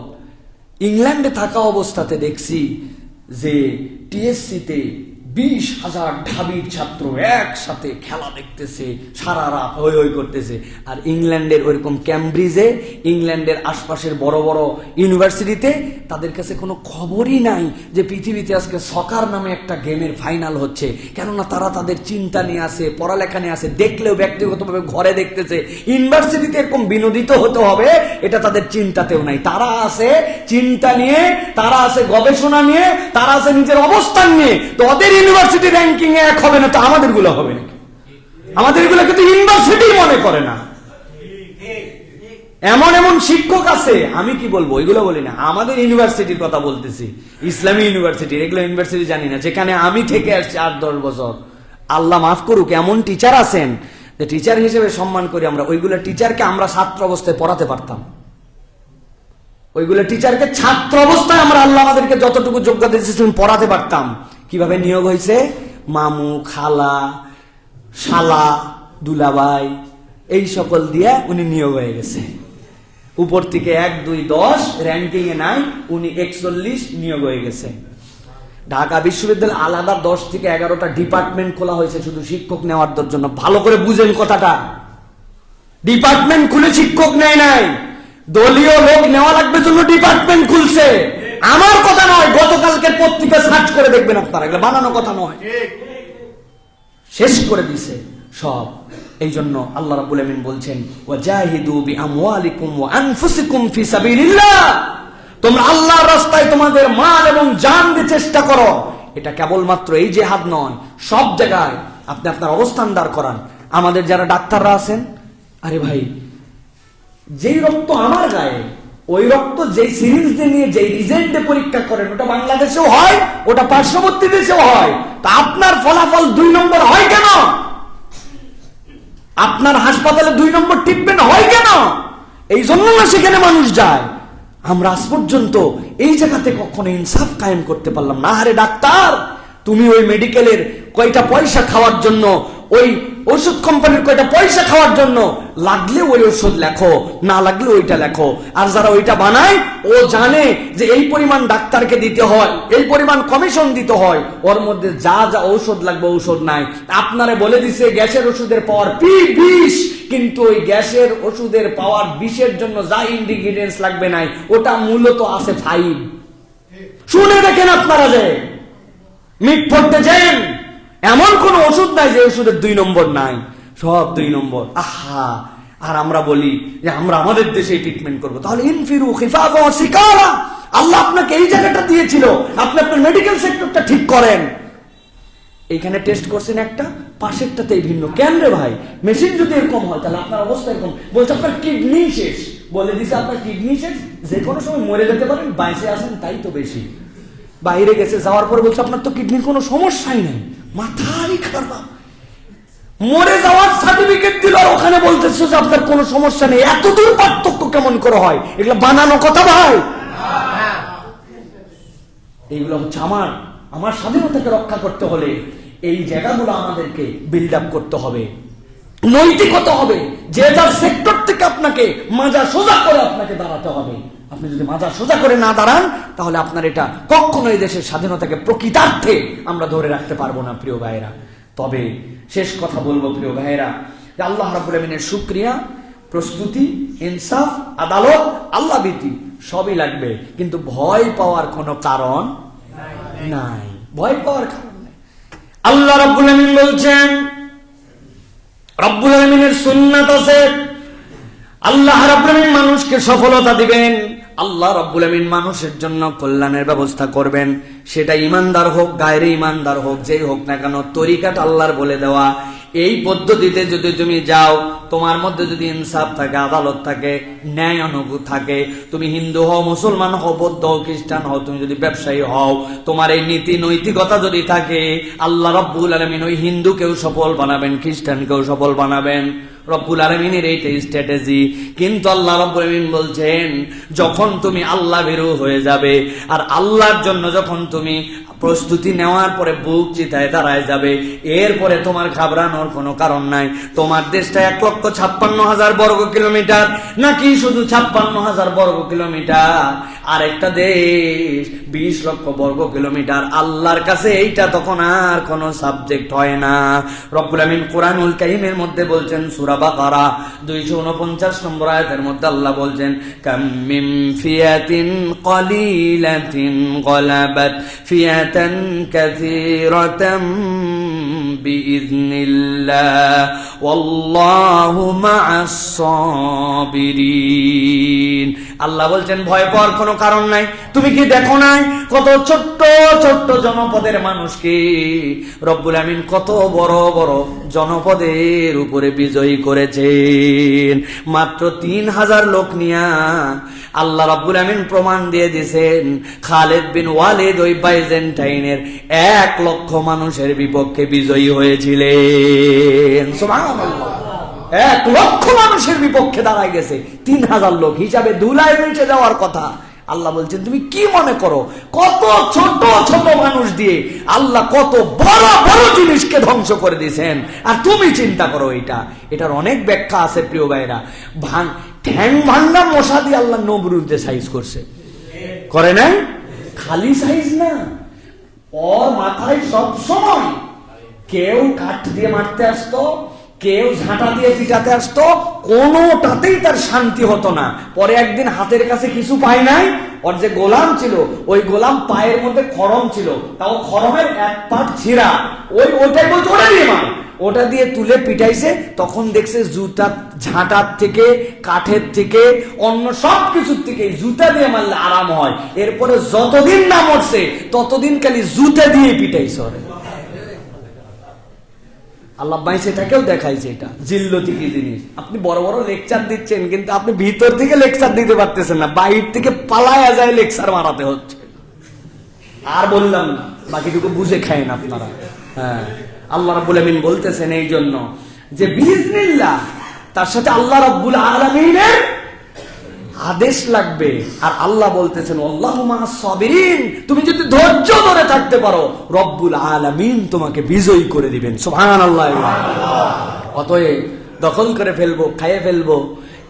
[SPEAKER 1] ইংল্যান্ডে থাকা অবস্থাতে দেখছি যে টিএসসিতে 20,000 ঢাবির ছাত্র একসাথে খেলা দেখতেছে, সারা রাত হই হই করতেছে। আর ইংল্যান্ডের ওইরকম ক্যামব্রিজে, ইংল্যান্ডের আশপাশের বড় বড় ইউনিভার্সিটিতে তাদের কাছে কোনো খবরই নাই যে পৃথিবীতে আজকে সকার নামে একটা গেমের ফাইনাল হচ্ছে। কেননা তারা তাদের চিন্তা নিয়ে আসে, পড়ালেখা নিয়ে আসে, দেখলেও ব্যক্তিগতভাবে ঘরে দেখতেছে। ইউনিভার্সিটিতে এরকম বিনোদিত হতে হবে এটা তাদের চিন্তাতেও নাই। তারা আছে চিন্তা নিয়ে, তারা আছে গবেষণা নিয়ে, তারা আছে নিজের অবস্থান নিয়ে। তো ওদের ইউনিভার্সিটি র্যাঙ্কিং এক হবে না, তো আমাদের গুলো হবে নাকি? আমাদের গুলো কিন্তু ইউনিভার্সিটি মনে করে না। এমন এমন শিক্ষক আছে, আমি কি বলবো, ওইগুলো বলি না, আমাদের ইউনিভার্সিটির কথা বলতেছি, ইসলামী ইউনিভার্সিটি, এগুলো ইউনিভার্সিটি জানি না, যেখানে আমি থেকে আসছি 8-10 বছর। আল্লাহ মাফ করুক, এমন টিচার আছেন যে টিচার হিসেবে সম্মান করি আমরা। ওইগুলো টিচারকে আমরা ছাত্র অবস্থায় পড়াতে পারতাম, ওইগুলো টিচারকে ছাত্র অবস্থায় আমরা, আল্লাহ আমাদেরকে যতটুকু যোগ্যতা দিয়েছিলেন পড়াতে পারতাম। কিভাবে নিয়োগ হয়েছে? মামু, খালা, শালা, দুলাভাই, এই সকল দিয়ে উনি নিয়োগ হয়ে গেছে। উপর থেকে 1, 2, 10 র্যাঙ্কিং এ নাই, উনি 41 নিয়োগ হয়ে গেছে। ঢাকা বিশ্ববিদ্যালয়ে আলাদা 10 থেকে 11টা ডিপার্টমেন্ট খোলা হয়েছে শুধু শিক্ষক নেওয়ার জন্য। ভালো করে বুঝেন কথাটা, ডিপার্টমেন্ট খুলে শিক্ষক নেয় নাই, দলীয় লোক নেওয়া লাগবে জন্য ডিপার্টমেন্ট খুলছে। আমার কথা নয়, গতকালকের পত্রিকা সার্চ করে দেখবেন আপনারা, এগুলো বানানো কথা নয়, শেষ করে দিছে সব। এই জন্য আল্লাহ রাব্বুল আমিন বলছেন ওয়াজাহিদু বিআমওয়ালিকুম ওয়া আনফুসিকুম ফি সাবিলিল্লাহ, তোমরা আল্লাহর রাস্তায় তোমাদের মাল এবং জান দিয়ে চেষ্টা করো। এটা কেবলমাত্র এই জিহাদ নয়, সব জায়গায় আপনি আপনার অবস্থান দাঁড় করান। আমাদের যারা ডাক্তাররা আছেন, আরে ভাই, যেই রক্ত আমার গায়ে, ওই রক্ত যেই সিরিজ নিয়ে যেই রিজেন্টে পরীক্ষা করেন, ওটা বাংলাদেশেও হয়, ওটা পার্শ্ববর্তী দেশেও হয়। তা আপনার ফলাফল 2 নম্বর হয় কেন? আপনার হাসপাতালে 2 নম্বর ট্রিটমেন্ট হয় কেন? এই জন্য না সেখানে মানুষ যায়। আমরা আজ পর্যন্ত এই জায়গাতে কখনো ইনসাফ কায়েম করতে পারলাম না। আরে ডাক্তার, তুমি ওই মেডিকেলের কয়টা পয়সা খাওয়ার জন্য ওই ওষুধ কোম্পানির কয়টা পয়সা খাওয়ার জন্য লাগলে ওই ওষুধ লেখো, না লাগলে ওইটা লেখো। আর যারা ওইটা বানায় ও জানে যে এই পরিমাণ ডাক্তারকে দিতে হয়, এই পরিমাণ কমিশন দিতে হয়, ওর মধ্যে যা যা ঔষধ লাগবে ঔষধ নাই। আপনারে বলে দিছে গ্যাসের ওষুধের পাওয়ার P20, কিন্তু ওই গ্যাসের ওষুধের পাওয়ার 20-এর জন্য যা ইনগ্রিডিয়েন্টস লাগবে নাই, ওটা মূলত আছে 5। শুনে দেখেন আপনারা যে মিট পড়তেছেন, এমন কোন ওষুধ নাই যে ওষুধের 2 নম্বর নাই, সব 2 নম্বর। আহা, আর আমরা বলি যে আমরা আমাদের দেশে ট্রিটমেন্ট করবো। তাহলে ইনফিরু খিফাফা ওয়া সিকারা, আল্লাহ আপনাকে এই জায়গাটা দিয়েছিল, আপনি আপনার মেডিকেল সেক্টরটা ঠিক করেন। এইখানে টেস্ট করছেন একটা, পাশেরটাতেই ভিন্ন। কেন রে ভাই? মেশিন যদি এরকম হয় তাহলে আপনার অবস্থা এরকম। বলছে আপনার কিডনি শেষ, বলে দিছে আপনার কিডনি শেষ, যে কোনো সময় মরে যেতে পারেন, বাইসে আসেন তাই তো বেশি। বাইরে গেছে, যাওয়ার পরে বলছে আপনার তো কিডনির কোনো সমস্যাই নাই। মাথাই খারাপ, মরে যাওয়ার সার্টিফিকেট দিল, আর ওখানে বলতেছে যে আপনার কোনো সমস্যা নেই। এত দূর পার্থক্য কেমন করে হয়? এগুলো বানানো কথা ভাই। এইগুলো হচ্ছে আমার স্বাধীনতাকে রক্ষা করতে হলে এই জায়গাগুলো আমাদেরকে বিল্ড আপ করতে হবে, নৈতিক হতে হবে। যে যার সেক্টর থেকে আপনাকে মাজা সোজা করে আপনাকে দাঁড়াতে হবে। আপনি যদি মাজা সোজা করে না দাঁড়ান, তাহলে আপনার এটা কখনোই দেশের স্বাধীনতাকে প্রকৃতার্থে আমরা ধরে রাখতে পারবো না প্রিয় ভাইয়েরা। তবে শেষ কথা বলবো প্রিয় ভাইয়েরা, যে আল্লাহ রাব্বুল আমিনের শুকরিয়া, প্রস্তুতি, ইনসাফ, আদালত, আল্লাহ ভীতি সবই লাগবে, কিন্তু ভয় পাওয়ার কোনো কারণ নাই। ভয় পাওয়ার কারণ নাই। আল্লাহ রাব্বুল আমিন বলছেন, রাব্বুল আমিনের সুন্নাত আছে, আল্লাহ রাব্বুল আমিন মানুষকে সফলতা দিবেন, আল্লাহ রাব্বুল আমিন মানুষের জন্য কল্যাণের ব্যবস্থা করবেন। সেটা ইমানদার হোক, গায়রে ইমানদার হোক, যেই হোক না কেন, তরিকাটা আল্লাহর বলে দেওয়া। এই পদ্ধতিতে যদি তুমি যাও, তোমার মধ্যে যদি ইনসাফ থাকে, আদালত থাকে, ন্যায় অনুভূত থাকে, তুমি হিন্দু হও, মুসলমান হও, বৌদ্ধ হও, খ্রিস্টান হও, তুমি যদি ব্যবসায়ী হও, তোমার এই নীতি নৈতিকতা যদি থাকে, আল্লাহ রাব্বুল আলামিন ওই হিন্দুকেও সফল বানাবেন, খ্রিস্টানকেও সফল বানাবেন। রব্বুল আলামিনের এইটাই স্ট্র্যাটেজি। কিন্তু আল্লাহ রব্বুল আলামিন বলছেন, যখন তুমি আল্লাহ ভীরু হয়ে যাবে, আর আল্লাহর জন্য যখন তুমি প্রস্তুতি নেওয়ার পরে বুক চিতায় দাঁড়ায় যাবে, এরপরে তোমার ঘাবড়ানোর কোনো কারণ নাই। তোমার দেশটা 1,56,000 বর্গ কিলোমিটার, নাকি শুধু 56,000 বর্গ কিলোমিটার, আর একটা দেশ 20 লক্ষ বর্গ কিলোমিটার। আল্লাহর কাছে এইটা তখন আর কোনো সাবজেক্ট হয় না। রব্বুল আমিন কুরআনুল কারীমের মধ্যে বলছেন, সূরা বাকারা 249 নম্বর আয়াতের মধ্যে আল্লাহ বলছেন, কাম মিন ফিয়াতিন কলিলাতিন গলাবাত ফিয়াতান কাসীরাতাম বিইذنিল্লাহ ওয়াল্লাহু মা'আস সাবিরিন। আল্লাহ বলছেন, ভয় পাওয়ার কোনো কারণ নাই। তুমি কি দেখো নাই কত ছোট্ট ছোট্ট জনপদের মানুষকে রব্বুল আমিন কত বড় বড় জনপদের উপরে বিজয়ী করেছেন। মাত্র 3000 লোক নিয়া আল্লাহ রাব্বুল আমিন প্রমাণ দিয়ে দিয়েছেন, খালিদ বিন ওয়ালিদ ওই বাইজেন্টাইনের 1 লক্ষ মানুষের বিপক্ষে বিজয়ী হয়েছিলেন। সুবহানাল্লাহ, 1 লক্ষ মানুষের বিপক্ষে দাঁড়ায় গেছে 3000 লোক, হিসাবে ধুলায় মিশে যাওয়ার কথা। আল্লাহ বলছেন, তুমি কি মনে করো কত ছোট ছোট মানুষ দিয়ে আল্লাহ কত বড় বড় জিনিসকে ধ্বংস করে দিয়েছেন, আর তুমি চিন্তা করো। এটার অনেক ব্যাখ্যা আছে প্রিয় ভাইরা। ঠ্যাং ভাঙ্গা মশা দিয়ে আল্লাহ নমরুদকে সাইজ করছে, করে নাই? খালি সাইজ না, ওর মাথায় সব সময় কেউ কাঠ দিয়ে মারতে আসতো, কেউ ঝাঁটা দিয়ে পিটাতে আসতো, কোনোটাতেই তার শান্তি হতো না। পরে একদিন হাতের কাছে কিছু পায় নাই, ওর যে গোলাম ছিল, ওই গোলাম পায়ের মধ্যে খড়ম ছিল, তাও খড়মের 1 পাট ছিঁড়া, ওইটাই বলতো ওটা দিয়ে মার। ওটা দিয়ে তুলে পিটাইছে, তখন দেখছে জুতা ঝাঁটার থেকে, কাঠের থেকে, অন্য সব কিছুর থেকে জুতা দিয়ে মারলে আরাম হয়। এরপরে যতদিন না মরছে ততদিন খালি জুতা দিয়ে পিটাইছে। আল্লাহ সেটাকেও দেখাইছে। এটা জিল্লতি কি জিনিস। আপনি বড় বড় লেকচার দিচ্ছেন, কিন্তু আপনি ভিতর থেকে লেকচার দিতে পারতেছেন না, বাইর থেকে পালায়া যায় লেকচার মারাতে হচ্ছে। আর বললাম না, বাকিটুকু বুঝে খায়েন আপনারা। হ্যাঁ, আল্লাহ রাব্বুল আমিন বলতেছেন এই জন্য যে বিইজনিল্লাহ, তার সাথে আল্লাহ রাব্বুল আলামিনের আদেশ লাগবে। আর আল্লাহ বলতেছেন, আল্লাহু মা'আস সাবিরিন, তুমি যদি ধৈর্য ধরে থাকতে পারো রব্বুল আলামিন তোমাকে বিজয়ী করে দিবেন। সুবহানাল্লাহ। অতএব দখল করে ফেলবো, খাইয়ে ফেলবো,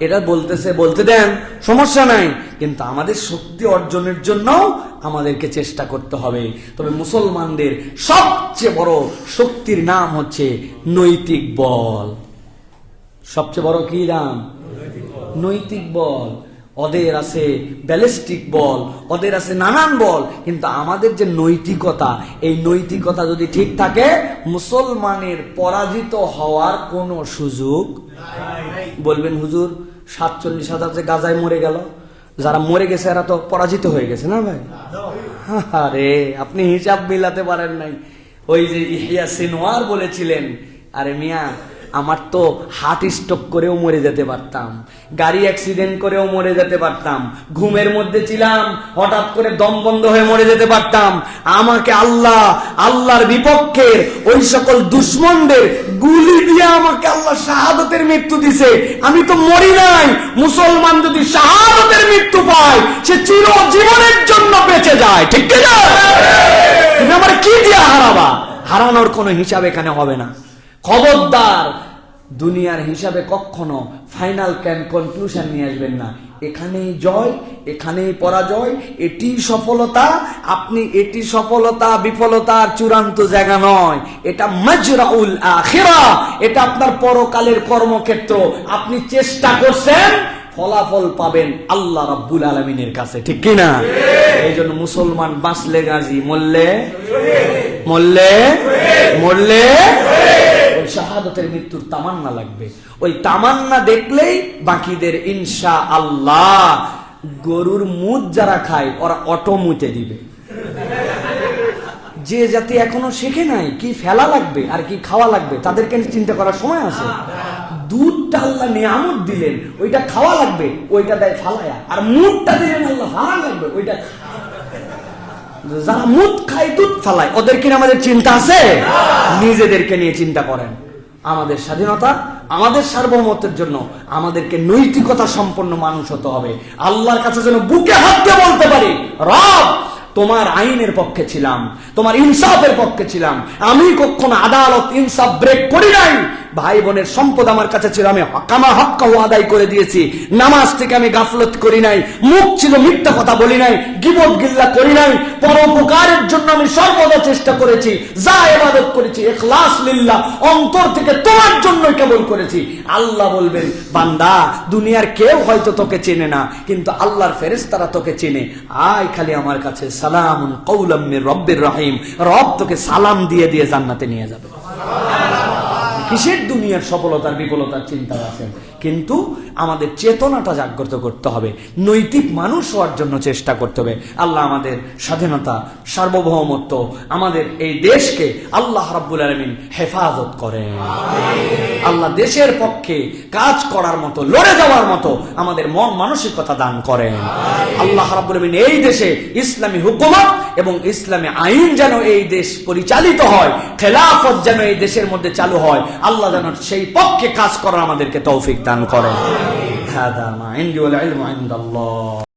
[SPEAKER 1] এটা বলতে দেন, সমস্যা নাই, কিন্তু আমাদের শক্তি অর্জনের জন্য আমাদেরকে চেষ্টা করতে হবে। তবে মুসলমানদের সবচেয়ে বড় শক্তির নাম হচ্ছে নৈতিক বল। সবচেয়ে বড় কি নাম? নৈতিক বল। ওদের আছে ব্যালিস্টিক বল, ওদের আছে নানান বল, কিন্তু আমাদের যে নৈতিকতা, এই নৈতিকতা যদি ঠিক থাকে, মুসলমানের পরাজিত হওয়ার কোনো সুযোগ। বলবেন হুজুর 47,000 যে গাজায় মরে গেল, যারা মরে গেছে এরা তো পরাজিত হয়ে গেছে না ভাই? আরে আপনি হিসাব মিলাতে পারেন নাই। ওই যে ইহইয়া সিনওয়ার বলেছিলেন, আরে মিয়া আমার তো হার্ট স্ট্রোক করেও মরে যেতে পারতাম, গাড়ি অ্যাক্সিডেন্ট করেও মরে যেতে পারতাম, ঘুমের মধ্যে ছিলাম হঠাৎ করে দম বন্ধ হয়ে মরে যেতে পারতাম। আমাকে আল্লাহর বিপক্ষের ওই সকল দুশমনদের গুলি দিয়ে আমাকে আল্লাহ শাহাদতের মৃত্যু দিছে, আমি তো মরি নাই। মুসলমান যদি শাহাদতের মৃত্যু পায়, সে চিরজীবনের জন্য বেঁচে যায়, ঠিক না? তুমি আমার কি দিয়ে হারাবা? হারানোর কোনো হিসাব এখানে হবে না। খবরদার দুনিয়ার হিসাবে কখনো ফাইনাল কনক্লুশন নিয়ে আসবেন না। এখানেই জয়, এখানেই পরাজয়, এটি সফলতা। আপনি এটি সফলতা বিফলতার চূড়ান্ত জায়গা নয়, এটা মাজরাউল আখিরা, এটা আপনার পরকালের কর্মক্ষেত্র। আপনি চেষ্টা করছেন, ফলাফল পাবেন আল্লাহ রাব্বুল আলামিনের কাছে, ঠিক কিনা? এই জন্য মুসলমান বাঁচলে গাজী, মরলে শাহাদতের মৃত্যুর তামান্না লাগবে। ওই তামান্না দেখলেই বাকিদের ইনশাআল্লাহ, গরুর মুত যারা খায় ওরা অটো মুতে দিবে। যে জাতি এখনো শেখে নাই কি ফেলা লাগবে আর কি খাওয়া লাগবে, তাদেরকে চিন্তা করার সময় আছে? দুধটা আল্লাহ নিয়ামত দিলেন, ওইটা খাওয়া লাগবে, ওইটা দেয় ফালায়া। আর মুতটা দিলেন আল্লাহ, ফালা লাগবে, ওইটা। যারা মুত খায় দুধ ফালায়, ওদের কিনা আমাদের চিন্তা আছে? নিজেদেরকে নিয়ে চিন্তা করেন। আমাদের স্বাধীনতা, আমাদের সার্বভৌমত্বের জন্য আমাদেরকে নৈতিকতা সম্পন্ন মানুষ হতে হবে। আল্লাহর কাছে যেন বুকে হাত দিয়ে বলতে পারি, রব তোমার আইনের পক্ষে ছিলাম, তোমার ইনসাফের পক্ষে ছিলাম, আমি কখনো আদালত ইনসাফ ব্রেক করি নাই। ভাই বোনের সম্পদ আমার কাছে ছিল, আমি কামা হক্কাহু আদায় করে দিয়েছি। নামাজ থেকে আমি গাফলত করি নাই, মুখ ছিল মিথ্যা কথা বলি নাই, গীবত গিল্লা করি নাই, পরোপকারের জন্য আমি সর্বদা চেষ্টা করেছি, যা ইবাদত করেছি ইখলাস লিল্লাহ, অন্তর থেকে তোমার জন্য কেবল করেছি। আল্লাহ বলবেন, বান্দা দুনিয়ার কেউ হয়তো তোকে চেনে না, কিন্তু আল্লাহর ফেরেশতারা তোকে চেনে, আয় খালি আমার কাছে, সালামুন কওলাম মির রব্বির রহিম। রব তোকে সালাম দিয়ে দিয়ে জান্নাতে নিয়ে যাবে। কিসের দুনিয়ার সফলতার বিফলতার চিন্তা আছেন? কিন্তু আমাদের চেতনাটা জাগ্রত করতে হবে, নৈতিক মানুষ হওয়ার জন্য চেষ্টা করতে হবে। আল্লাহ আমাদের স্বাধীনতা, সার্বভৌমত্ব, আমাদের এই দেশকে আল্লাহ রাব্বুল আলামিন হেফাজত করেন। আল্লাহ দেশের পক্ষে কাজ করার মতো, লড়ে যাওয়ার মতো আমাদের মন মানসিকতা দান করেন। আল্লাহ রাব্বুল আলামিন এই দেশে ইসলামী হুকুমত এবং ইসলামী আইন যেন এই দেশ পরিচালিত হয়, খেলাফত যেন এই দেশের মধ্যে চালু হয়, আল্লাহ যেন সেই পক্ষে কাজ করার আমাদেরকে তৌফিক দান করেন। হাদা মা ইনদি ওয়াল ইলমু ইনদাল্লাহ।